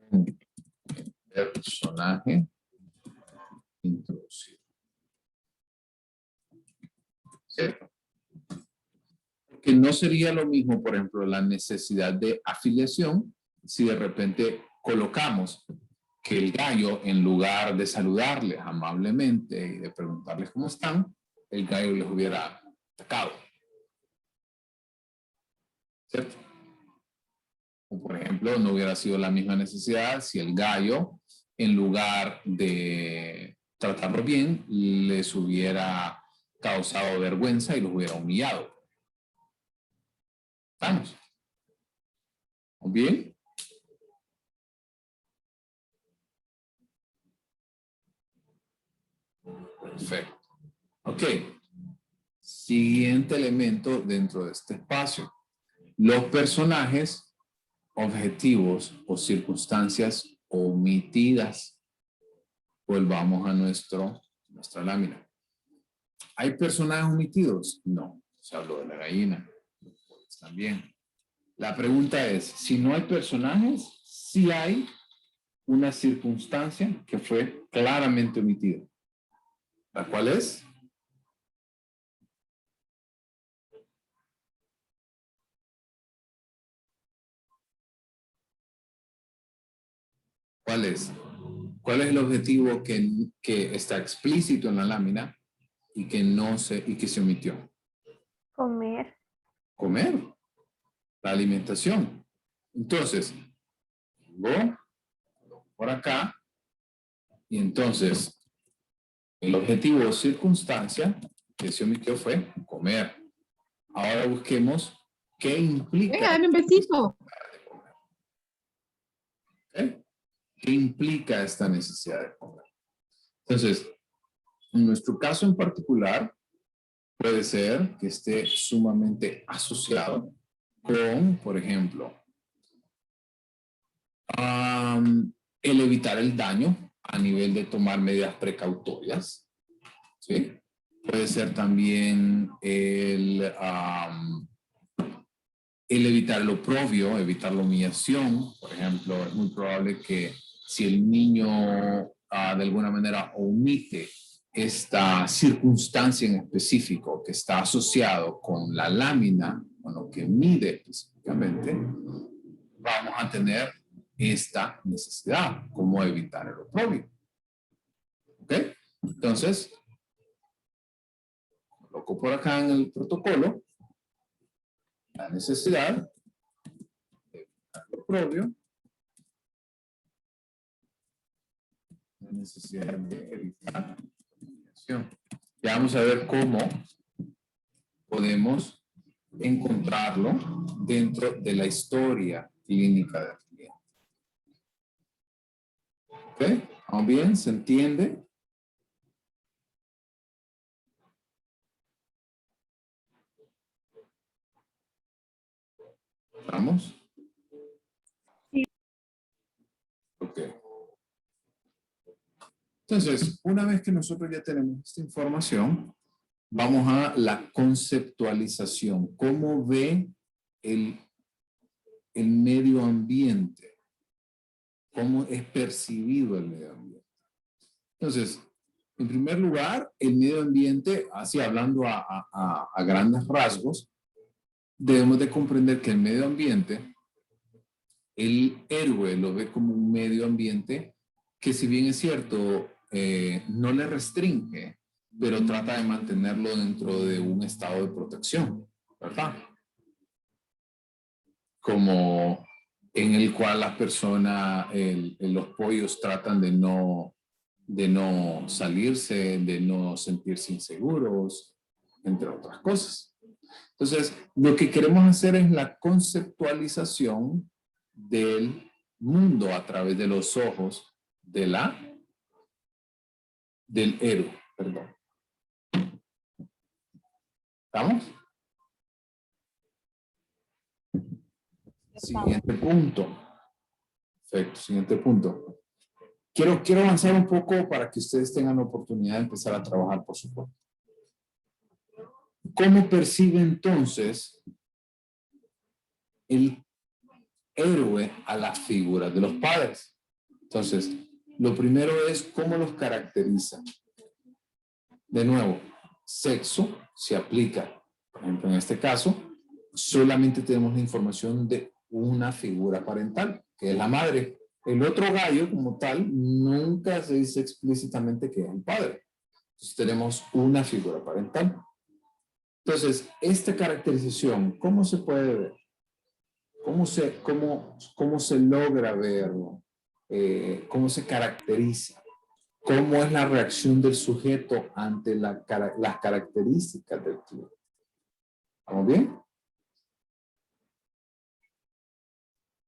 Speaker 1: Un personaje introducido. ¿Cierto? Porque no sería lo mismo, por ejemplo, la necesidad de afiliación si de repente colocamos que el gallo, en lugar de saludarles amablemente y de preguntarles cómo están, el gallo les hubiera atacado. ¿Cierto? O por ejemplo, no hubiera sido la misma necesidad si el gallo, en lugar de tratarlo bien, les hubiera causado vergüenza y los hubiera humillado. ¿Estamos? ¿Bien? Perfecto. Ok. Siguiente elemento dentro de este espacio. Los personajes, objetivos o circunstancias omitidas. Volvamos a nuestra lámina. ¿Hay personajes omitidos? No. Se habló de la gallina. También. La pregunta es, si no hay personajes, sí hay una circunstancia que fue claramente omitida. ¿La cual es? ¿Cuál es? ¿Cuál es el objetivo que está explícito en la lámina y que se omitió?
Speaker 3: Comer.
Speaker 1: Comer. La alimentación. Entonces, vengo por acá y entonces el objetivo o circunstancia que se omitió fue comer. Ahora busquemos qué implica.
Speaker 9: Venga, dame un besito.
Speaker 1: ¿Okay? ¿Qué implica esta necesidad de comer? Entonces, en nuestro caso en particular, puede ser que esté sumamente asociado con, por ejemplo, el evitar el daño a nivel de tomar medidas precautorias. ¿Sí? Puede ser también el evitar el oprobio, evitar la humillación. Por ejemplo, es muy probable que si el niño de alguna manera omite esta circunstancia en específico que está asociado con la lámina, con lo que mide específicamente, vamos a tener esta necesidad, como evitar el oprobio. ¿Ok? Entonces, coloco por acá en el protocolo la necesidad de evitar el oprobio, la necesidad de evitar la humillación. Ya vamos a ver cómo podemos encontrarlo dentro de la historia clínica del cliente. ¿Ok? ¿Vamos bien? ¿Se entiende? ¿Estamos?
Speaker 3: Sí.
Speaker 1: Ok. Entonces, una vez que nosotros ya tenemos esta información, vamos a la conceptualización. ¿Cómo ve el medio ambiente? ¿Cómo es percibido el medio ambiente? Entonces, en primer lugar, el medio ambiente, así hablando a grandes rasgos, debemos de comprender que el medio ambiente, el héroe lo ve como un medio ambiente que, si bien es cierto, no le restringe, pero trata de mantenerlo dentro de un estado de protección, ¿verdad? Como en el cual las personas, los pollos tratan de no salirse, de no sentirse inseguros, entre otras cosas. Entonces, lo que queremos hacer es la conceptualización del mundo a través de los ojos del héroe, perdón. ¿Estamos? Siguiente punto. Perfecto, siguiente punto. Quiero avanzar un poco para que ustedes tengan la oportunidad de empezar a trabajar por su cuenta. ¿Cómo percibe entonces el héroe a las figuras de los padres? Entonces, lo primero es cómo los caracteriza. De nuevo, sexo se aplica. Por ejemplo, en este caso, solamente tenemos la información de una figura parental, que es la madre. El otro gallo, como tal, nunca se dice explícitamente que es el padre. Entonces, tenemos una figura parental. Entonces, esta caracterización, ¿cómo se puede ver? ¿Cómo se logra verlo? ¿Cómo se caracteriza? ¿Cómo es la reacción del sujeto ante las características del cliente? ¿Estamos bien?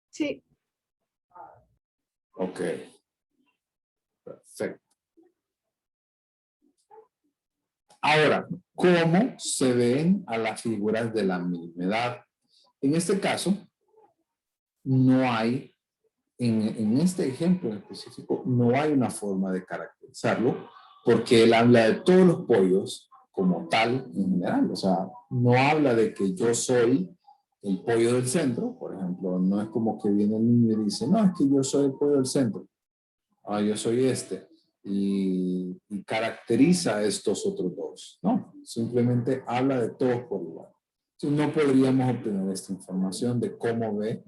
Speaker 8: Sí.
Speaker 1: Ok. Perfecto. Ahora, ¿cómo se ven a las figuras de la misma edad? En este caso, no hay, en este ejemplo en específico, no hay una forma de caracterizarlo, porque él habla de todos los pollos como tal en general. O sea, no habla de que yo soy el pollo del centro, por ejemplo. No es como que viene el niño y dice, no, es que yo soy el pollo del centro. Ah, yo soy este. Y caracteriza a estos otros dos. No, simplemente habla de todos por igual. Entonces no podríamos obtener esta información de cómo ve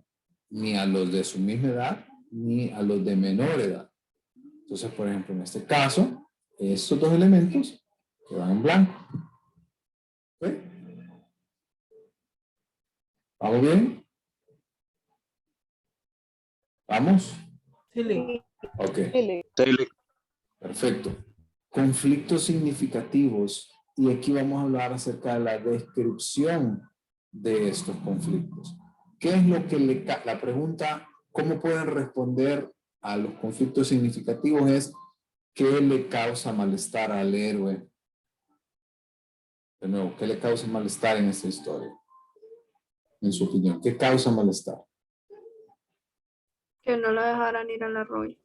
Speaker 1: ni a los de su misma edad ni a los de menor edad. Entonces, por ejemplo, en este caso, estos dos elementos quedan en blanco. ¿Ok? ¿Vamos bien? ¿Vamos?
Speaker 7: Sí.
Speaker 1: Ok.
Speaker 7: Sí.
Speaker 1: Perfecto. Conflictos significativos. Y aquí vamos a hablar acerca de la descripción de estos conflictos. ¿Qué es lo que la pregunta, cómo pueden responder a los conflictos significativos es qué le causa malestar al héroe? De nuevo, ¿qué le causa malestar en esta historia? En su opinión, ¿qué causa malestar?
Speaker 8: Que no lo dejaran ir al arroyo.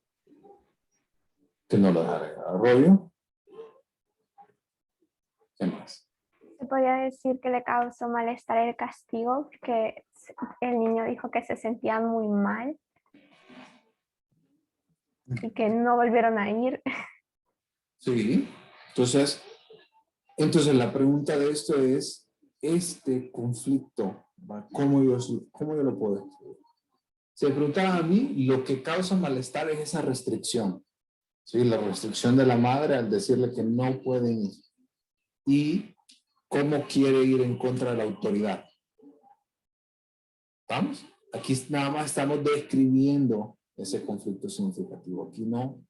Speaker 1: Que no lo dejara ir al arroyo. ¿Qué más?
Speaker 3: Se podría decir que le causó malestar el castigo, porque el niño dijo que se sentía muy mal y que no volvieron a ir.
Speaker 1: Sí. Entonces la pregunta de esto es, este conflicto, ¿cómo yo lo puedo describir? Se preguntaba a mí, lo que causa malestar es esa restricción. ¿Sí? La restricción de la madre al decirle que no pueden ir. Y cómo quiere ir en contra de la autoridad. ¿Estamos? Aquí nada más estamos describiendo ese conflicto significativo. Aquí no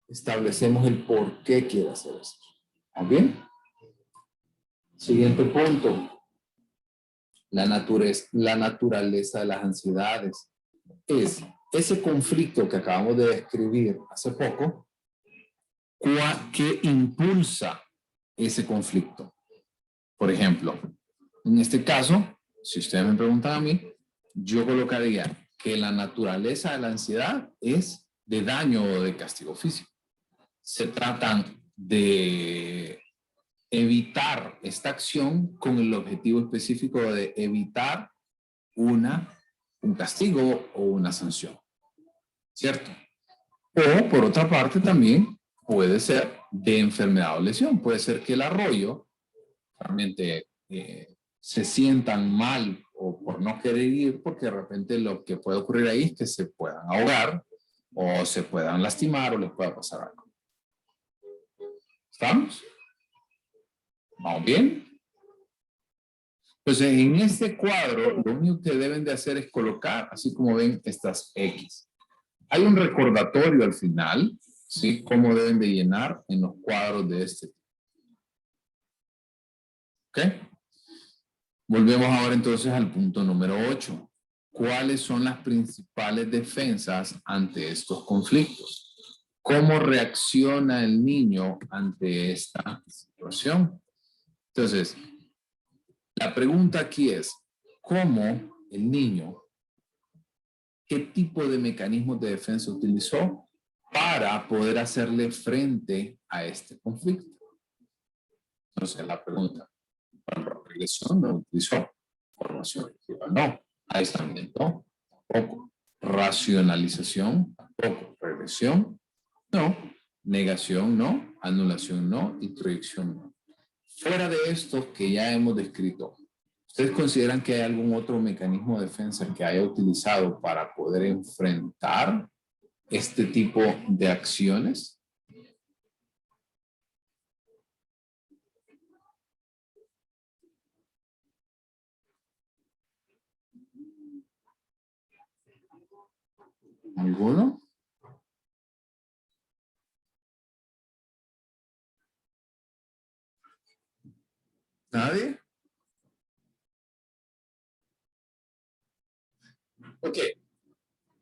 Speaker 1: establecemos el por qué quiere hacer eso. ¿Está bien? Siguiente punto. La naturaleza de las ansiedades. Es ese conflicto que acabamos de describir hace poco, ¿qué impulsa ese conflicto? Por ejemplo, en este caso, si ustedes me preguntan a mí, yo colocaría que la naturaleza de la ansiedad es de daño o de castigo físico. Se tratan de evitar esta acción con el objetivo específico de evitar un castigo o una sanción. ¿Cierto? O por otra parte también puede ser de enfermedad o lesión. Puede ser que el arroyo realmente se sientan mal o por no querer ir, porque de repente lo que puede ocurrir ahí es que se puedan ahogar o se puedan lastimar o les pueda pasar algo. ¿Estamos? ¿Vamos bien? Entonces, en este cuadro, lo único que deben de hacer es colocar, así como ven, estas X. Hay un recordatorio al final, ¿sí? Cómo deben de llenar en los cuadros de este tipo. ¿Ok? Volvemos ahora entonces al punto número 8. ¿Cuáles son las principales defensas ante estos conflictos? ¿Cómo reacciona el niño ante esta situación? Entonces, la pregunta aquí es, ¿cómo el niño, qué tipo de mecanismos de defensa utilizó para poder hacerle frente a este conflicto? Entonces, la pregunta, regresión no utilizó, formación efectiva no, aislamiento tampoco, racionalización tampoco, regresión no, negación no, anulación no y proyección no. Fuera de estos que ya hemos descrito, ¿ustedes consideran que hay algún otro mecanismo de defensa que haya utilizado para poder enfrentar este tipo de acciones? ¿Alguno? ¿Nadie? Ok.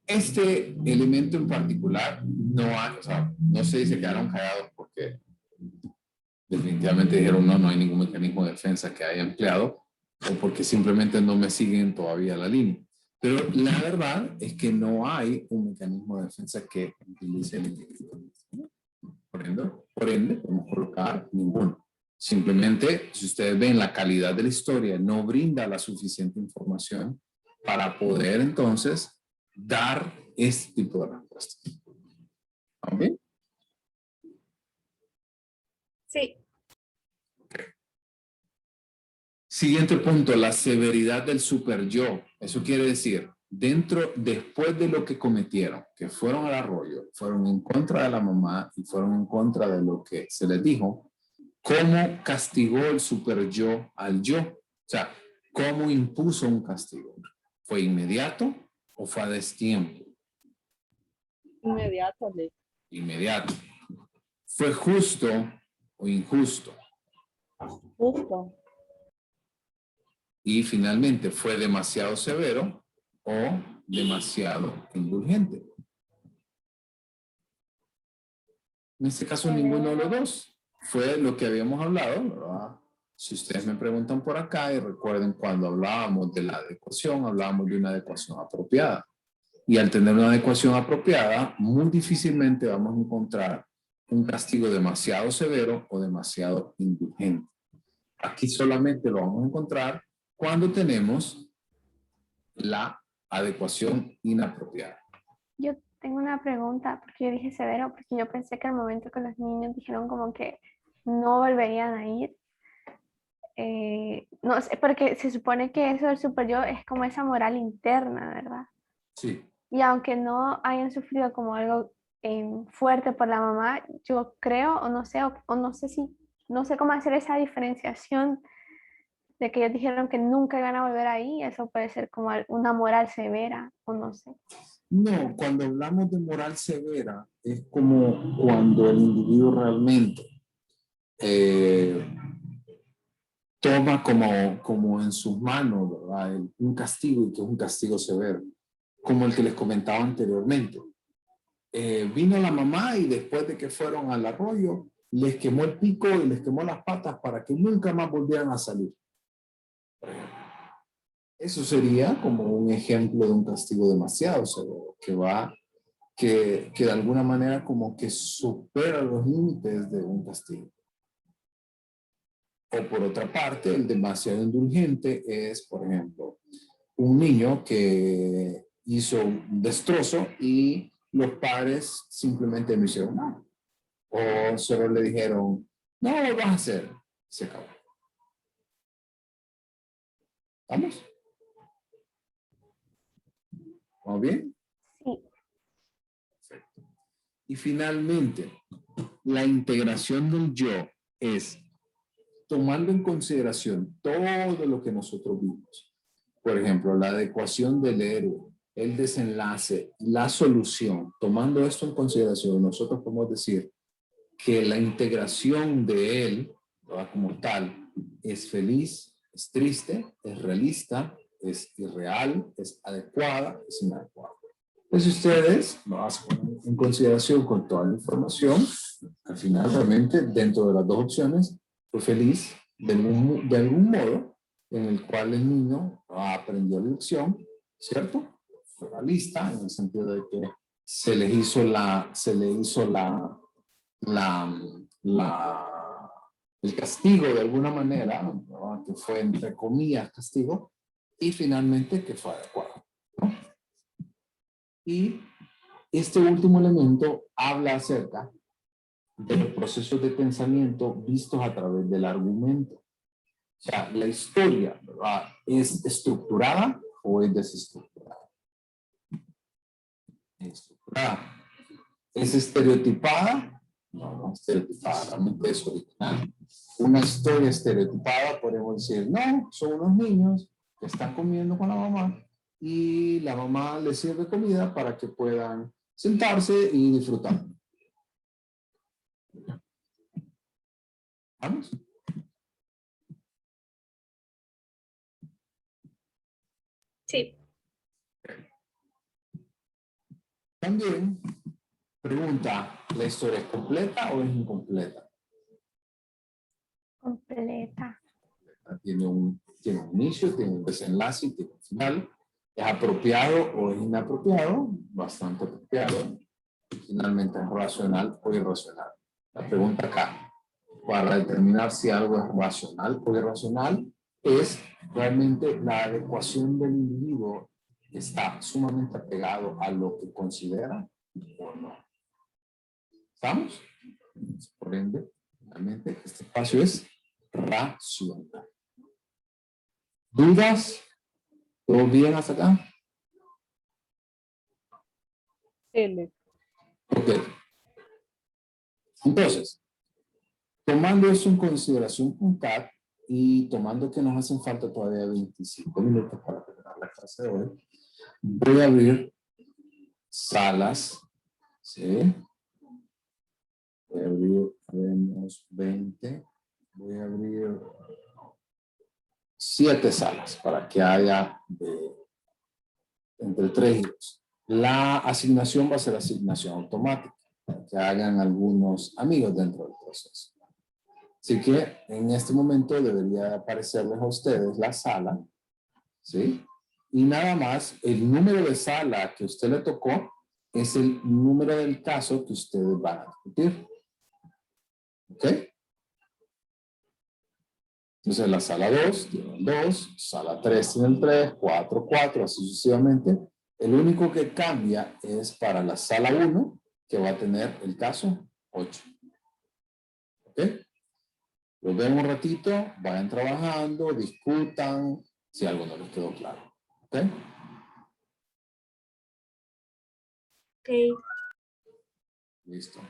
Speaker 1: Este elemento en particular no hay, o sea, no sé si se quedaron callados porque definitivamente dijeron no hay ningún mecanismo de defensa que haya empleado o porque simplemente no me siguen todavía la línea. Pero la verdad es que no hay un mecanismo de defensa que utilice el individuo. Por ende, podemos colocar ninguno. Simplemente, si ustedes ven la calidad de la historia, no brinda la suficiente información para poder entonces dar este tipo de respuestas. ¿Ok?
Speaker 8: Sí.
Speaker 1: Siguiente punto, la severidad del super yo. Eso quiere decir, después de lo que cometieron, que fueron al arroyo, fueron en contra de la mamá y fueron en contra de lo que se les dijo, ¿cómo castigó el super yo al yo? O sea, ¿cómo impuso un castigo? ¿Fue inmediato o fue a destiempo?
Speaker 7: Inmediato, Lick.
Speaker 1: Inmediato. ¿Fue justo o injusto?
Speaker 7: Justo.
Speaker 1: Y finalmente, ¿fue demasiado severo o demasiado indulgente? En este caso, ninguno de los dos. Fue lo que habíamos hablado, ¿verdad? Si ustedes me preguntan por acá y recuerden cuando hablábamos de la adecuación, hablábamos de una adecuación apropiada. Y al tener una adecuación apropiada, muy difícilmente vamos a encontrar un castigo demasiado severo o demasiado indulgente. Aquí solamente lo vamos a encontrar cuando tenemos la adecuación inapropiada.
Speaker 3: Yo tengo una pregunta, porque yo dije severo, porque yo pensé que al momento que los niños dijeron como que no volverían a ir, no sé, porque se supone que eso del super yo es como esa moral interna, ¿verdad?
Speaker 1: Sí.
Speaker 3: Y aunque no hayan sufrido como algo fuerte por la mamá, yo creo, o no sé si, no sé cómo hacer esa diferenciación de que ellos dijeron que nunca iban a volver ahí, eso puede ser como una moral severa, o no sé.
Speaker 1: No, cuando hablamos de moral severa, es como cuando el individuo realmente toma como en sus manos, ¿verdad? Un castigo, y que es un castigo severo, como el que les comentaba anteriormente. Vino la mamá y después de que fueron al arroyo, les quemó el pico y les quemó las patas para que nunca más volvieran a salir. Eso sería como un ejemplo de un castigo demasiado severo, que de alguna manera como que supera los límites de un castigo. O por otra parte, el demasiado indulgente es, por ejemplo, un niño que hizo un destrozo y los padres simplemente no hicieron nada. O solo le dijeron, no lo vas a hacer. Se acabó. ¿Vamos? ¿Vamos bien?
Speaker 3: Sí.
Speaker 1: Perfecto. Y finalmente, la integración del yo es tomando en consideración todo lo que nosotros vimos. Por ejemplo, la adecuación del héroe, el desenlace, la solución. Tomando esto en consideración, nosotros podemos decir que la integración de él, ¿verdad? Como tal, es feliz, es triste, es realista, es irreal, es adecuada, es inadecuada. Pues ustedes lo hacen en consideración con toda la información. Al final, realmente, dentro de las dos opciones, fue feliz de algún modo en el cual el niño aprendió la lección, ¿cierto? Fue realista en el sentido de que se le hizo el castigo de alguna manera, ¿no? Que fue entre comillas castigo, y finalmente que fue adecuado, ¿no? Y este último elemento habla acerca de los procesos de pensamiento vistos a través del argumento. O sea, la historia, ¿verdad? ¿Es estructurada o es desestructurada? Estructurada. ¿Es estereotipada? No, no estereotipada, realmente es original. Una historia estereotipada, podemos decir, no, son unos niños que están comiendo con la mamá y la mamá les sirve comida para que puedan sentarse y disfrutar. ¿Vamos?
Speaker 8: Sí.
Speaker 1: También pregunta, ¿la historia es completa o es incompleta?
Speaker 3: Completa.
Speaker 1: Tiene un inicio, tiene un desenlace y tiene un final. ¿Es apropiado o es inapropiado? Bastante apropiado. Finalmente, ¿es racional o irracional? La pregunta acá, para determinar si algo es racional o irracional, es realmente la adecuación del individuo que está sumamente apegado a lo que considera o no. ¿Estamos? Por ende, realmente este espacio es racional. ¿Dudas? ¿Todo bien hasta acá?
Speaker 7: L.
Speaker 1: Ok. Entonces, tomando eso en consideración con CAT y tomando que nos hacen falta todavía 25 minutos para terminar la clase de hoy, voy a abrir salas, ¿sí? Voy a abrir, tenemos 20, voy a abrir 7 salas para que haya entre 3 y 2. La asignación va a ser asignación automática, para que hagan algunos amigos dentro del proceso. Así que en este momento debería aparecerles a ustedes la sala, ¿sí? Y nada más, el número de sala que a usted le tocó es el número del caso que ustedes van a discutir. ¿Ok? Entonces la sala 2 tiene el 2, sala 3 tiene el 3, 4, 4, así sucesivamente. El único que cambia es para la sala 1, que va a tener el caso 8. ¿Ok? Los ven un ratito, vayan trabajando, discutan, si algo no les quedó claro. ¿Ok?
Speaker 8: Ok.
Speaker 1: Listo.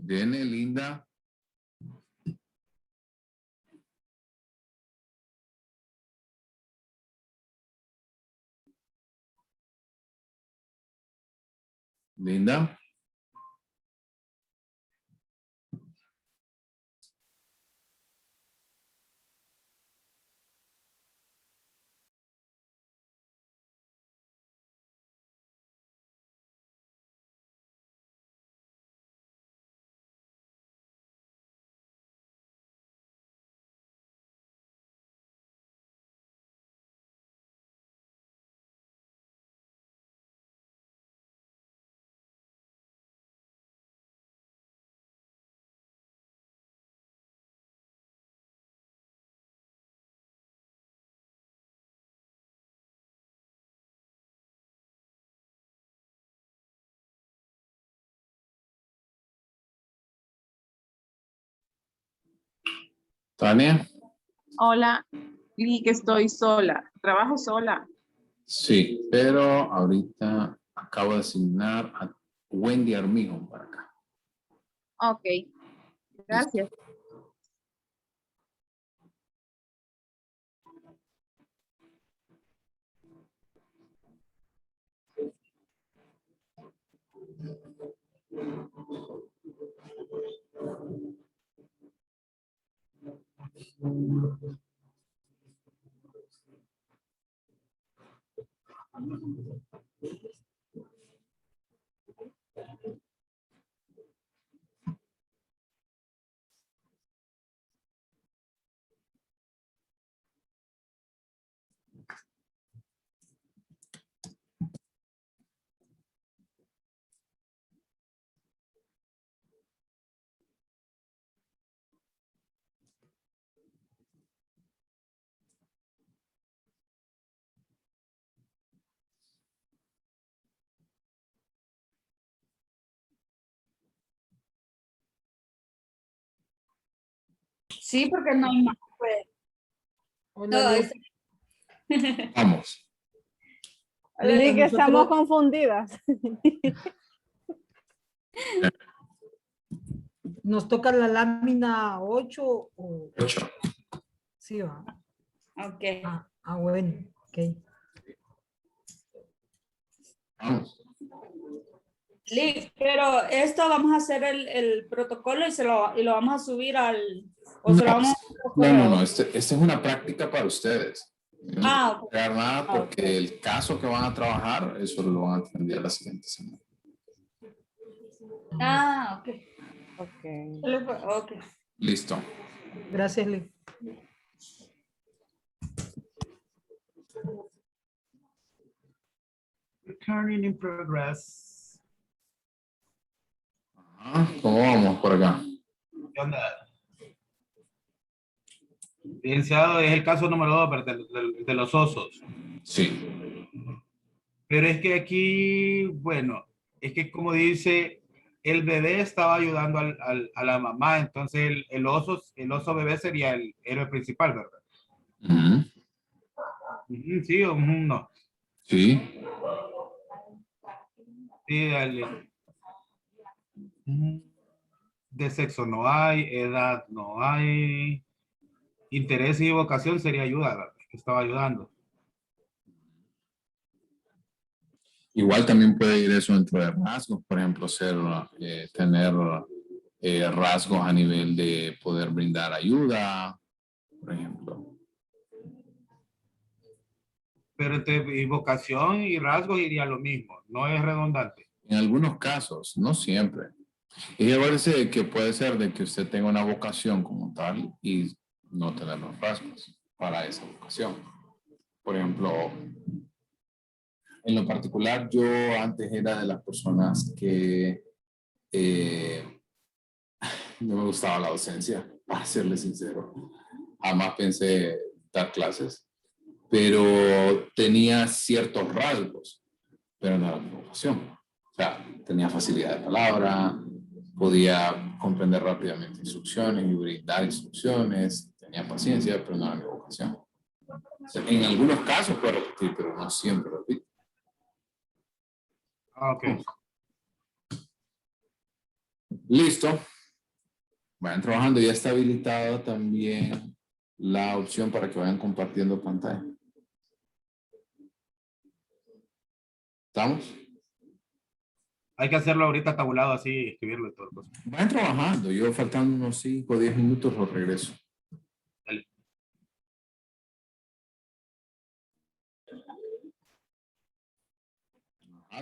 Speaker 1: Viene, Linda. Linda. Tania.
Speaker 9: Hola, y que estoy sola. Trabajo sola.
Speaker 1: Sí, pero ahorita acabo de asignar a Wendy Armijo para acá.
Speaker 9: Ok, gracias. Sí, porque no hay más.
Speaker 7: Hola,
Speaker 9: No,
Speaker 7: Liz.
Speaker 1: Vamos.
Speaker 7: Lili, que estamos
Speaker 10: Nosotros-
Speaker 7: confundidas.
Speaker 10: Nos toca la lámina 8 o
Speaker 1: 8.
Speaker 10: sí va.
Speaker 9: Ok.
Speaker 10: Bueno, ok.
Speaker 1: Vamos.
Speaker 9: Liz, pero esto vamos a hacer el protocolo y lo vamos a subir al... O
Speaker 1: No,
Speaker 9: se lo vamos
Speaker 1: no. Este es una práctica para ustedes. No
Speaker 9: Ah,
Speaker 1: tengo que hacer nada porque el caso que van a trabajar, eso lo van a atender la siguiente semana.
Speaker 9: ok.
Speaker 7: Ok.
Speaker 9: Ok.
Speaker 1: Listo.
Speaker 10: Gracias, Liz.
Speaker 5: Recording in progress.
Speaker 1: ¿Cómo vamos por acá?
Speaker 5: ¿Qué onda? Licenciado, es el caso número 2 de los osos.
Speaker 1: Sí.
Speaker 5: Pero es que aquí, bueno, es que como dice, el bebé estaba ayudando a la mamá, entonces el oso bebé sería el héroe principal, ¿verdad?
Speaker 1: Ujú.
Speaker 5: Sí o no.
Speaker 1: Sí.
Speaker 5: Sí, dale. De sexo no hay, edad no hay, interés y vocación sería ayuda, ¿verdad? Que estaba ayudando.
Speaker 1: Igual también puede ir eso dentro de rasgos, por ejemplo, tener rasgos a nivel de poder brindar ayuda, por ejemplo.
Speaker 5: Pero entre vocación y rasgos iría lo mismo, no es redundante.
Speaker 1: En algunos casos, no siempre. Y acuérdese que puede ser de que usted tenga una vocación como tal y no tener los rasgos para esa vocación. Por ejemplo, en lo particular, yo antes era de las personas que no me gustaba la docencia, para serle sincero. Jamás pensé dar clases, pero tenía ciertos rasgos, pero no era mi vocación. O sea, tenía facilidad de palabra, podía comprender rápidamente instrucciones y brindar instrucciones, tenía paciencia, pero no era mi vocación. O sea, en algunos casos puedo repetir, pero no siempre repito.
Speaker 5: Ok.
Speaker 1: Listo. Vayan trabajando. Ya está habilitada también la opción para que vayan compartiendo pantalla. ¿Estamos?
Speaker 5: Hay que hacerlo ahorita tabulado así, escribirlo y todo.
Speaker 1: Vayan trabajando. Yo faltando unos 5 o 10 minutos los regreso.
Speaker 5: Dale.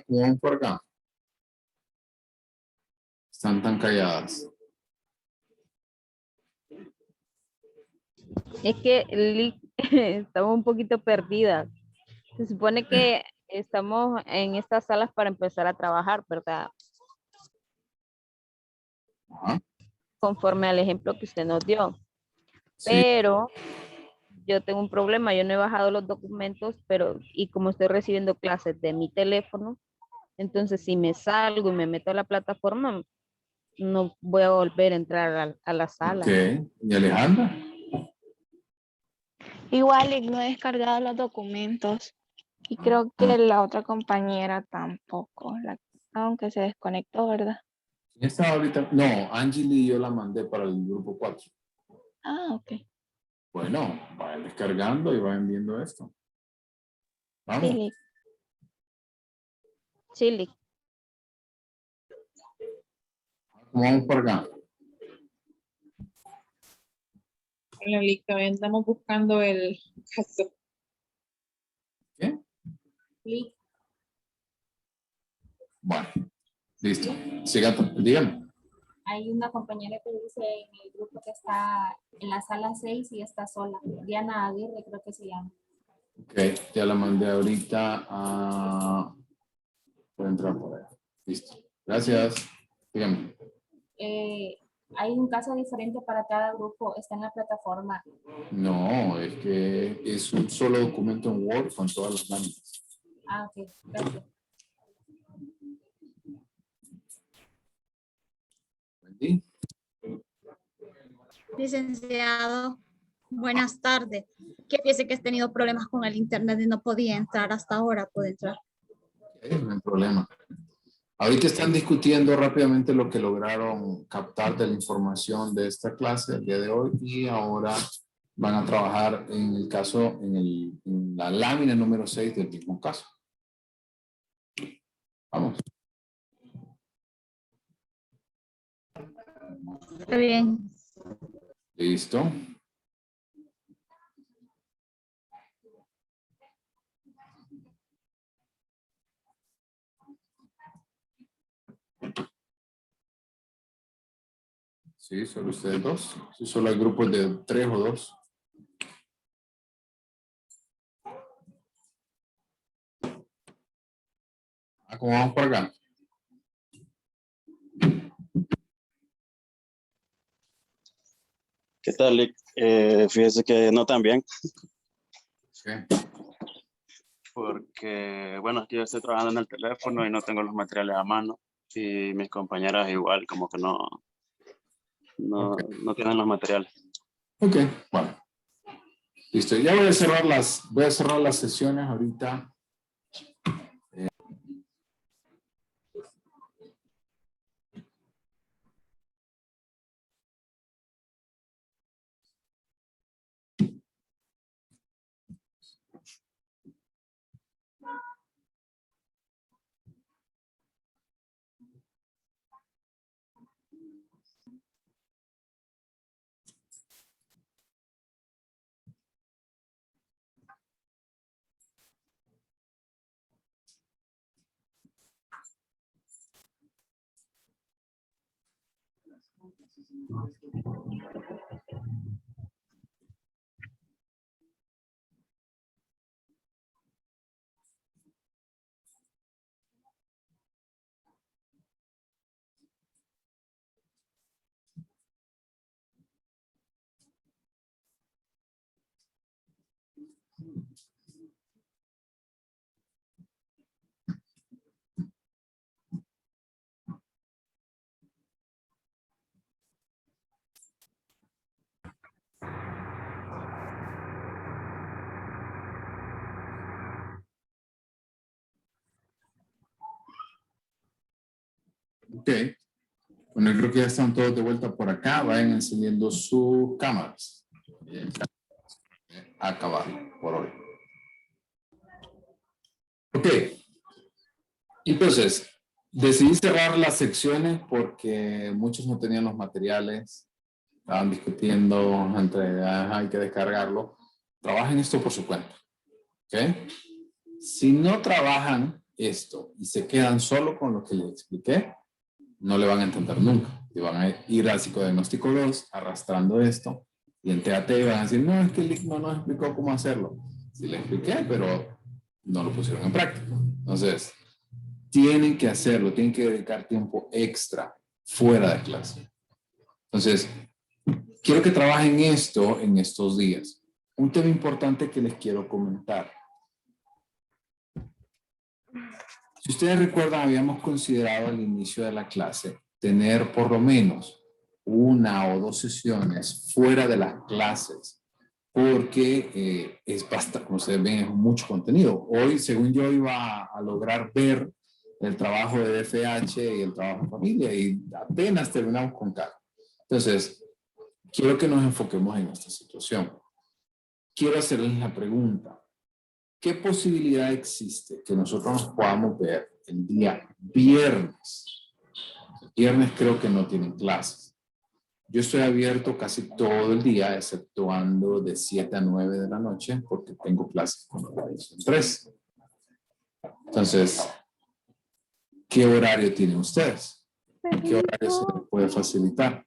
Speaker 1: ¿Cómo van por acá? Están tan calladas.
Speaker 7: Es que estamos un poquito perdidas. Se supone que estamos en estas salas para empezar a trabajar, ¿verdad?
Speaker 1: Ajá.
Speaker 7: Conforme al ejemplo que usted nos dio.
Speaker 1: Sí.
Speaker 7: Pero yo tengo un problema, yo no he bajado los documentos, y como estoy recibiendo clases de mi teléfono, entonces si me salgo y me meto a la plataforma, no voy a volver a entrar a la sala.
Speaker 1: Ok. ¿Y Alejandra?
Speaker 11: Igual no he descargado los documentos y creo que la otra compañera tampoco, aunque se desconectó, ¿verdad?
Speaker 1: ¿Quién está ahorita? No, Angeli yo la mandé para el grupo 4.
Speaker 11: Ah, ok.
Speaker 1: Bueno, vayan descargando y vayan viendo esto. Vamos.
Speaker 7: Chili. Chili.
Speaker 1: Vamos por acá.
Speaker 12: Hola, Lick, todavía andamos buscando el caso.
Speaker 1: ¿Qué?
Speaker 12: Lick.
Speaker 1: Bueno, listo. Siga, díganme.
Speaker 13: Hay una compañera que dice en el grupo que está en la sala 6 y está sola. Diana Aguirre creo que se llama.
Speaker 1: Ok, ya la mandé ahorita a... Voy a entrar por ahí. Listo. Gracias. Díganme.
Speaker 13: Hay un caso diferente para cada grupo. Está en la plataforma.
Speaker 1: No, es que es un solo documento en Word con todas las láminas.
Speaker 13: Ah, ok. Gracias.
Speaker 1: ¿Sí?
Speaker 14: Licenciado, buenas tardes. Que piense que he tenido problemas con el internet y no podía entrar hasta ahora, puede entrar.
Speaker 1: Ok, no hay problema. Ahorita están discutiendo rápidamente lo que lograron captar de la información de esta clase el día de hoy y ahora van a trabajar en el caso, en la lámina número 6 del mismo caso. Vamos.
Speaker 14: Está bien.
Speaker 1: Listo. Sí, solo ustedes dos. Sí, solo hay grupos de 3 o 2. ¿Cómo vamos por acá?
Speaker 15: ¿Qué tal, Lick? Fíjese que no tan bien.
Speaker 1: ¿Qué?
Speaker 15: Porque, bueno, aquí yo estoy trabajando en el teléfono y no tengo los materiales a mano. Y mis compañeras igual, como que no tienen los materiales.
Speaker 1: Ok, bueno. Listo, ya voy a cerrar las sesiones ahorita. Ok. Bueno, creo que ya están todos de vuelta por acá. Vayan encendiendo sus cámaras. Bien. Acabado por hoy. Ok. Entonces, decidí cerrar las secciones porque muchos no tenían los materiales. Estaban discutiendo entre, hay que descargarlo. Trabajen esto por su cuenta. ¿Ok? Si no trabajan esto y se quedan solo con lo que les expliqué, no le van a entender nunca. Y van a ir al psicodiagnóstico 2 arrastrando esto. Y en TAT van a decir, no, es que el no nos explicó cómo hacerlo. Sí le expliqué, pero no lo pusieron en práctica. Entonces, tienen que hacerlo, tienen que dedicar tiempo extra fuera de clase. Entonces, quiero que trabajen esto en estos días. Un tema importante que les quiero comentar. Si ustedes recuerdan, habíamos considerado al inicio de la clase tener por lo menos 1 o 2 sesiones fuera de las clases porque es bastante, como ustedes ven, es mucho contenido. Hoy, según yo, iba a lograr ver el trabajo de FH y el trabajo en familia y apenas terminamos con cada. Entonces, quiero que nos enfoquemos en esta situación. Quiero hacerles la pregunta. ¿Qué posibilidad existe que nosotros nos podamos ver el día viernes? El viernes creo que no tienen clases. Yo estoy abierto casi todo el día, exceptuando de 7 a 9 de la noche, porque tengo clases con horarios en 3. Entonces, ¿qué horario tienen ustedes? ¿Qué horario se les puede facilitar?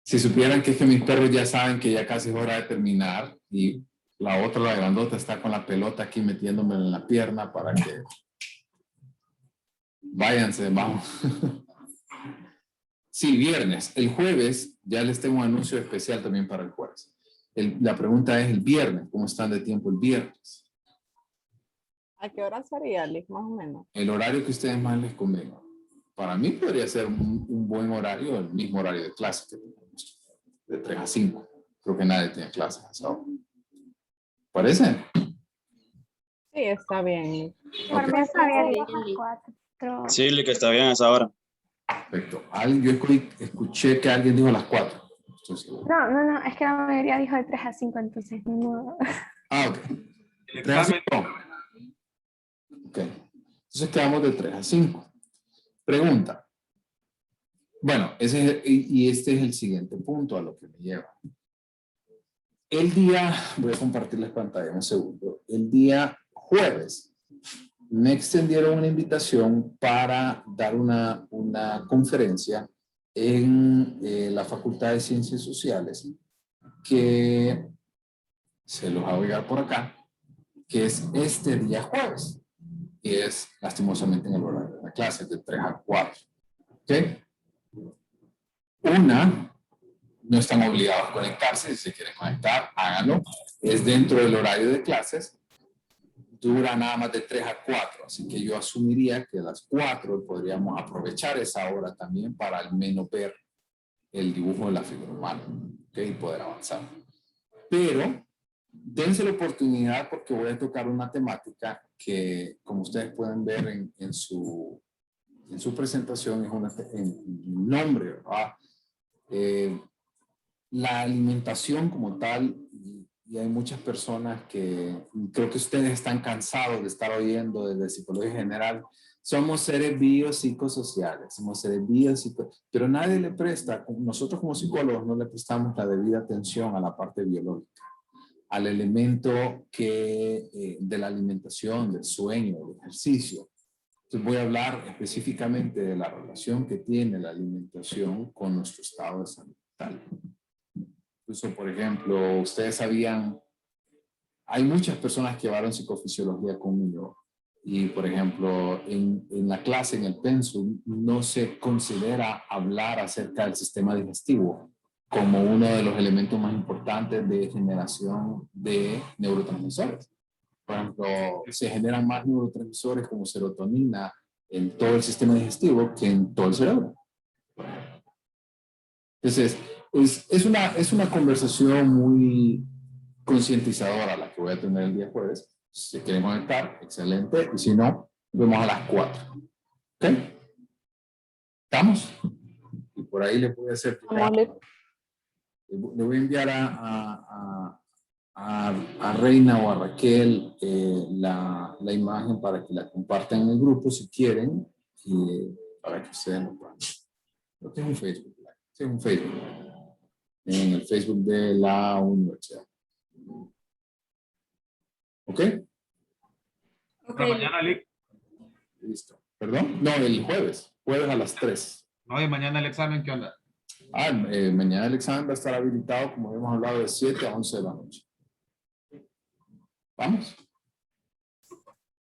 Speaker 1: Si supieran que es que mis perros ya saben que ya casi es hora de terminar y la otra, la grandota, está con la pelota aquí metiéndome en la pierna para que váyanse, vamos. Sí, viernes. El jueves ya les tengo un anuncio especial también para el jueves. La pregunta es el viernes. ¿Cómo están de tiempo el viernes?
Speaker 16: ¿A qué hora sería, Liz, más o menos?
Speaker 1: El horario que a ustedes más les convenga. Para mí podría ser un buen horario, el mismo horario de clase que tenemos, de 3 a 5. Creo que nadie tiene clases a esa hora. ¿Parece?
Speaker 16: Sí, está bien.
Speaker 3: Por mí está bien, a las 4.
Speaker 15: Sí, Liz, que está bien a esa hora.
Speaker 1: Perfecto. Yo escuché que alguien dijo a las 4.
Speaker 3: No, es que la mayoría dijo de 3 a 5, entonces no.
Speaker 1: Ah, ok. 3 a 5. Ok. Entonces quedamos de 3 a 5. Pregunta. Bueno, este es el siguiente punto a lo que me lleva. El día, voy a compartirles pantalla un segundo. El día jueves me extendieron una invitación para dar una conferencia en la Facultad de Ciencias Sociales que se los hago llegar por acá, que es este día jueves. Y es lastimosamente en el horario de la clase, de 3 a 4. ¿Ok? No están obligados a conectarse. Si se quieren conectar, háganlo. Es dentro del horario de clases. Dura nada más de 3 a 4. Así que yo asumiría que a las 4 podríamos aprovechar esa hora también para al menos ver el dibujo de la figura humana. ¿Ok? Y poder avanzar. Pero dense la oportunidad porque voy a tocar una temática que, como ustedes pueden ver en su presentación, es en nombre, ¿verdad? La alimentación como tal, y hay muchas personas que creo que ustedes están cansados de estar oyendo desde psicología general, somos seres biopsicosociales, somos seres pero nadie le presta, nosotros como psicólogos no le prestamos la debida atención a la parte biológica, al elemento de la alimentación, del sueño, del ejercicio. Entonces voy a hablar específicamente de la relación que tiene la alimentación con nuestro estado de salud mental. Incluso, por ejemplo, ustedes sabían, hay muchas personas que llevaron psicofisiología conmigo y, por ejemplo, en la clase, en el pensum, no se considera hablar acerca del sistema digestivo como uno de los elementos más importantes de generación de neurotransmisores. Por ejemplo, se generan más neurotransmisores como serotonina en todo el sistema digestivo que en todo el cerebro. Entonces, es una conversación muy concientizadora la que voy a tener el día jueves. Si quieren conectar, excelente. Y si no, vemos a las 4. ¿Ok? ¿Estamos? Y por ahí le voy a hacer... Le voy a enviar a Reina o a Raquel la imagen para que la compartan en el grupo si quieren y para que ustedes lo puedan. Lo tengo en Facebook. Tengo en Facebook. En el Facebook de la universidad. ¿Ok?
Speaker 5: ¿La mañana, Lick?
Speaker 1: Listo. ¿Perdón? No, el jueves. Jueves a las 3.
Speaker 5: No, y mañana el examen, ¿qué onda?
Speaker 1: Mañana el examen va a estar habilitado, como hemos hablado, de 7 a 11 de la noche. ¿Vamos?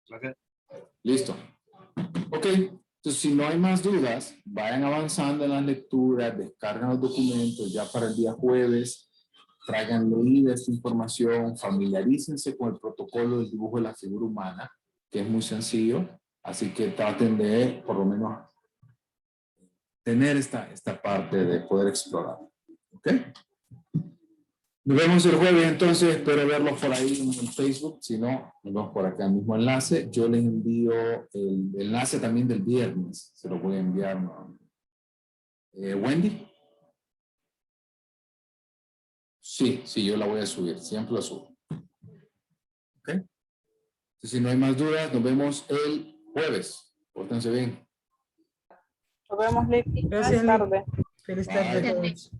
Speaker 5: Gracias.
Speaker 1: Listo. Ok. Entonces, si no hay más dudas, vayan avanzando en las lecturas, descargan los documentos ya para el día jueves, traigan leída esta información, familiarícense con el protocolo del dibujo de la figura humana, que es muy sencillo, así que traten de, por lo menos, tener esta parte de poder explorar. ¿Ok? Nos vemos el jueves, entonces espero verlos por ahí en Facebook. Si no, nos vemos por acá en el mismo enlace. Yo les envío el enlace también del viernes. Se lo voy a enviar. Wendy. Sí, yo la voy a subir. Siempre la subo. ¿Ok? Entonces, si no hay más dudas, nos vemos el jueves. Pórtense bien.
Speaker 16: Nos vemos, Lick.
Speaker 10: Gracias,
Speaker 16: Buenas tardes.
Speaker 10: Feliz tarde a
Speaker 1: Bye.
Speaker 10: todos.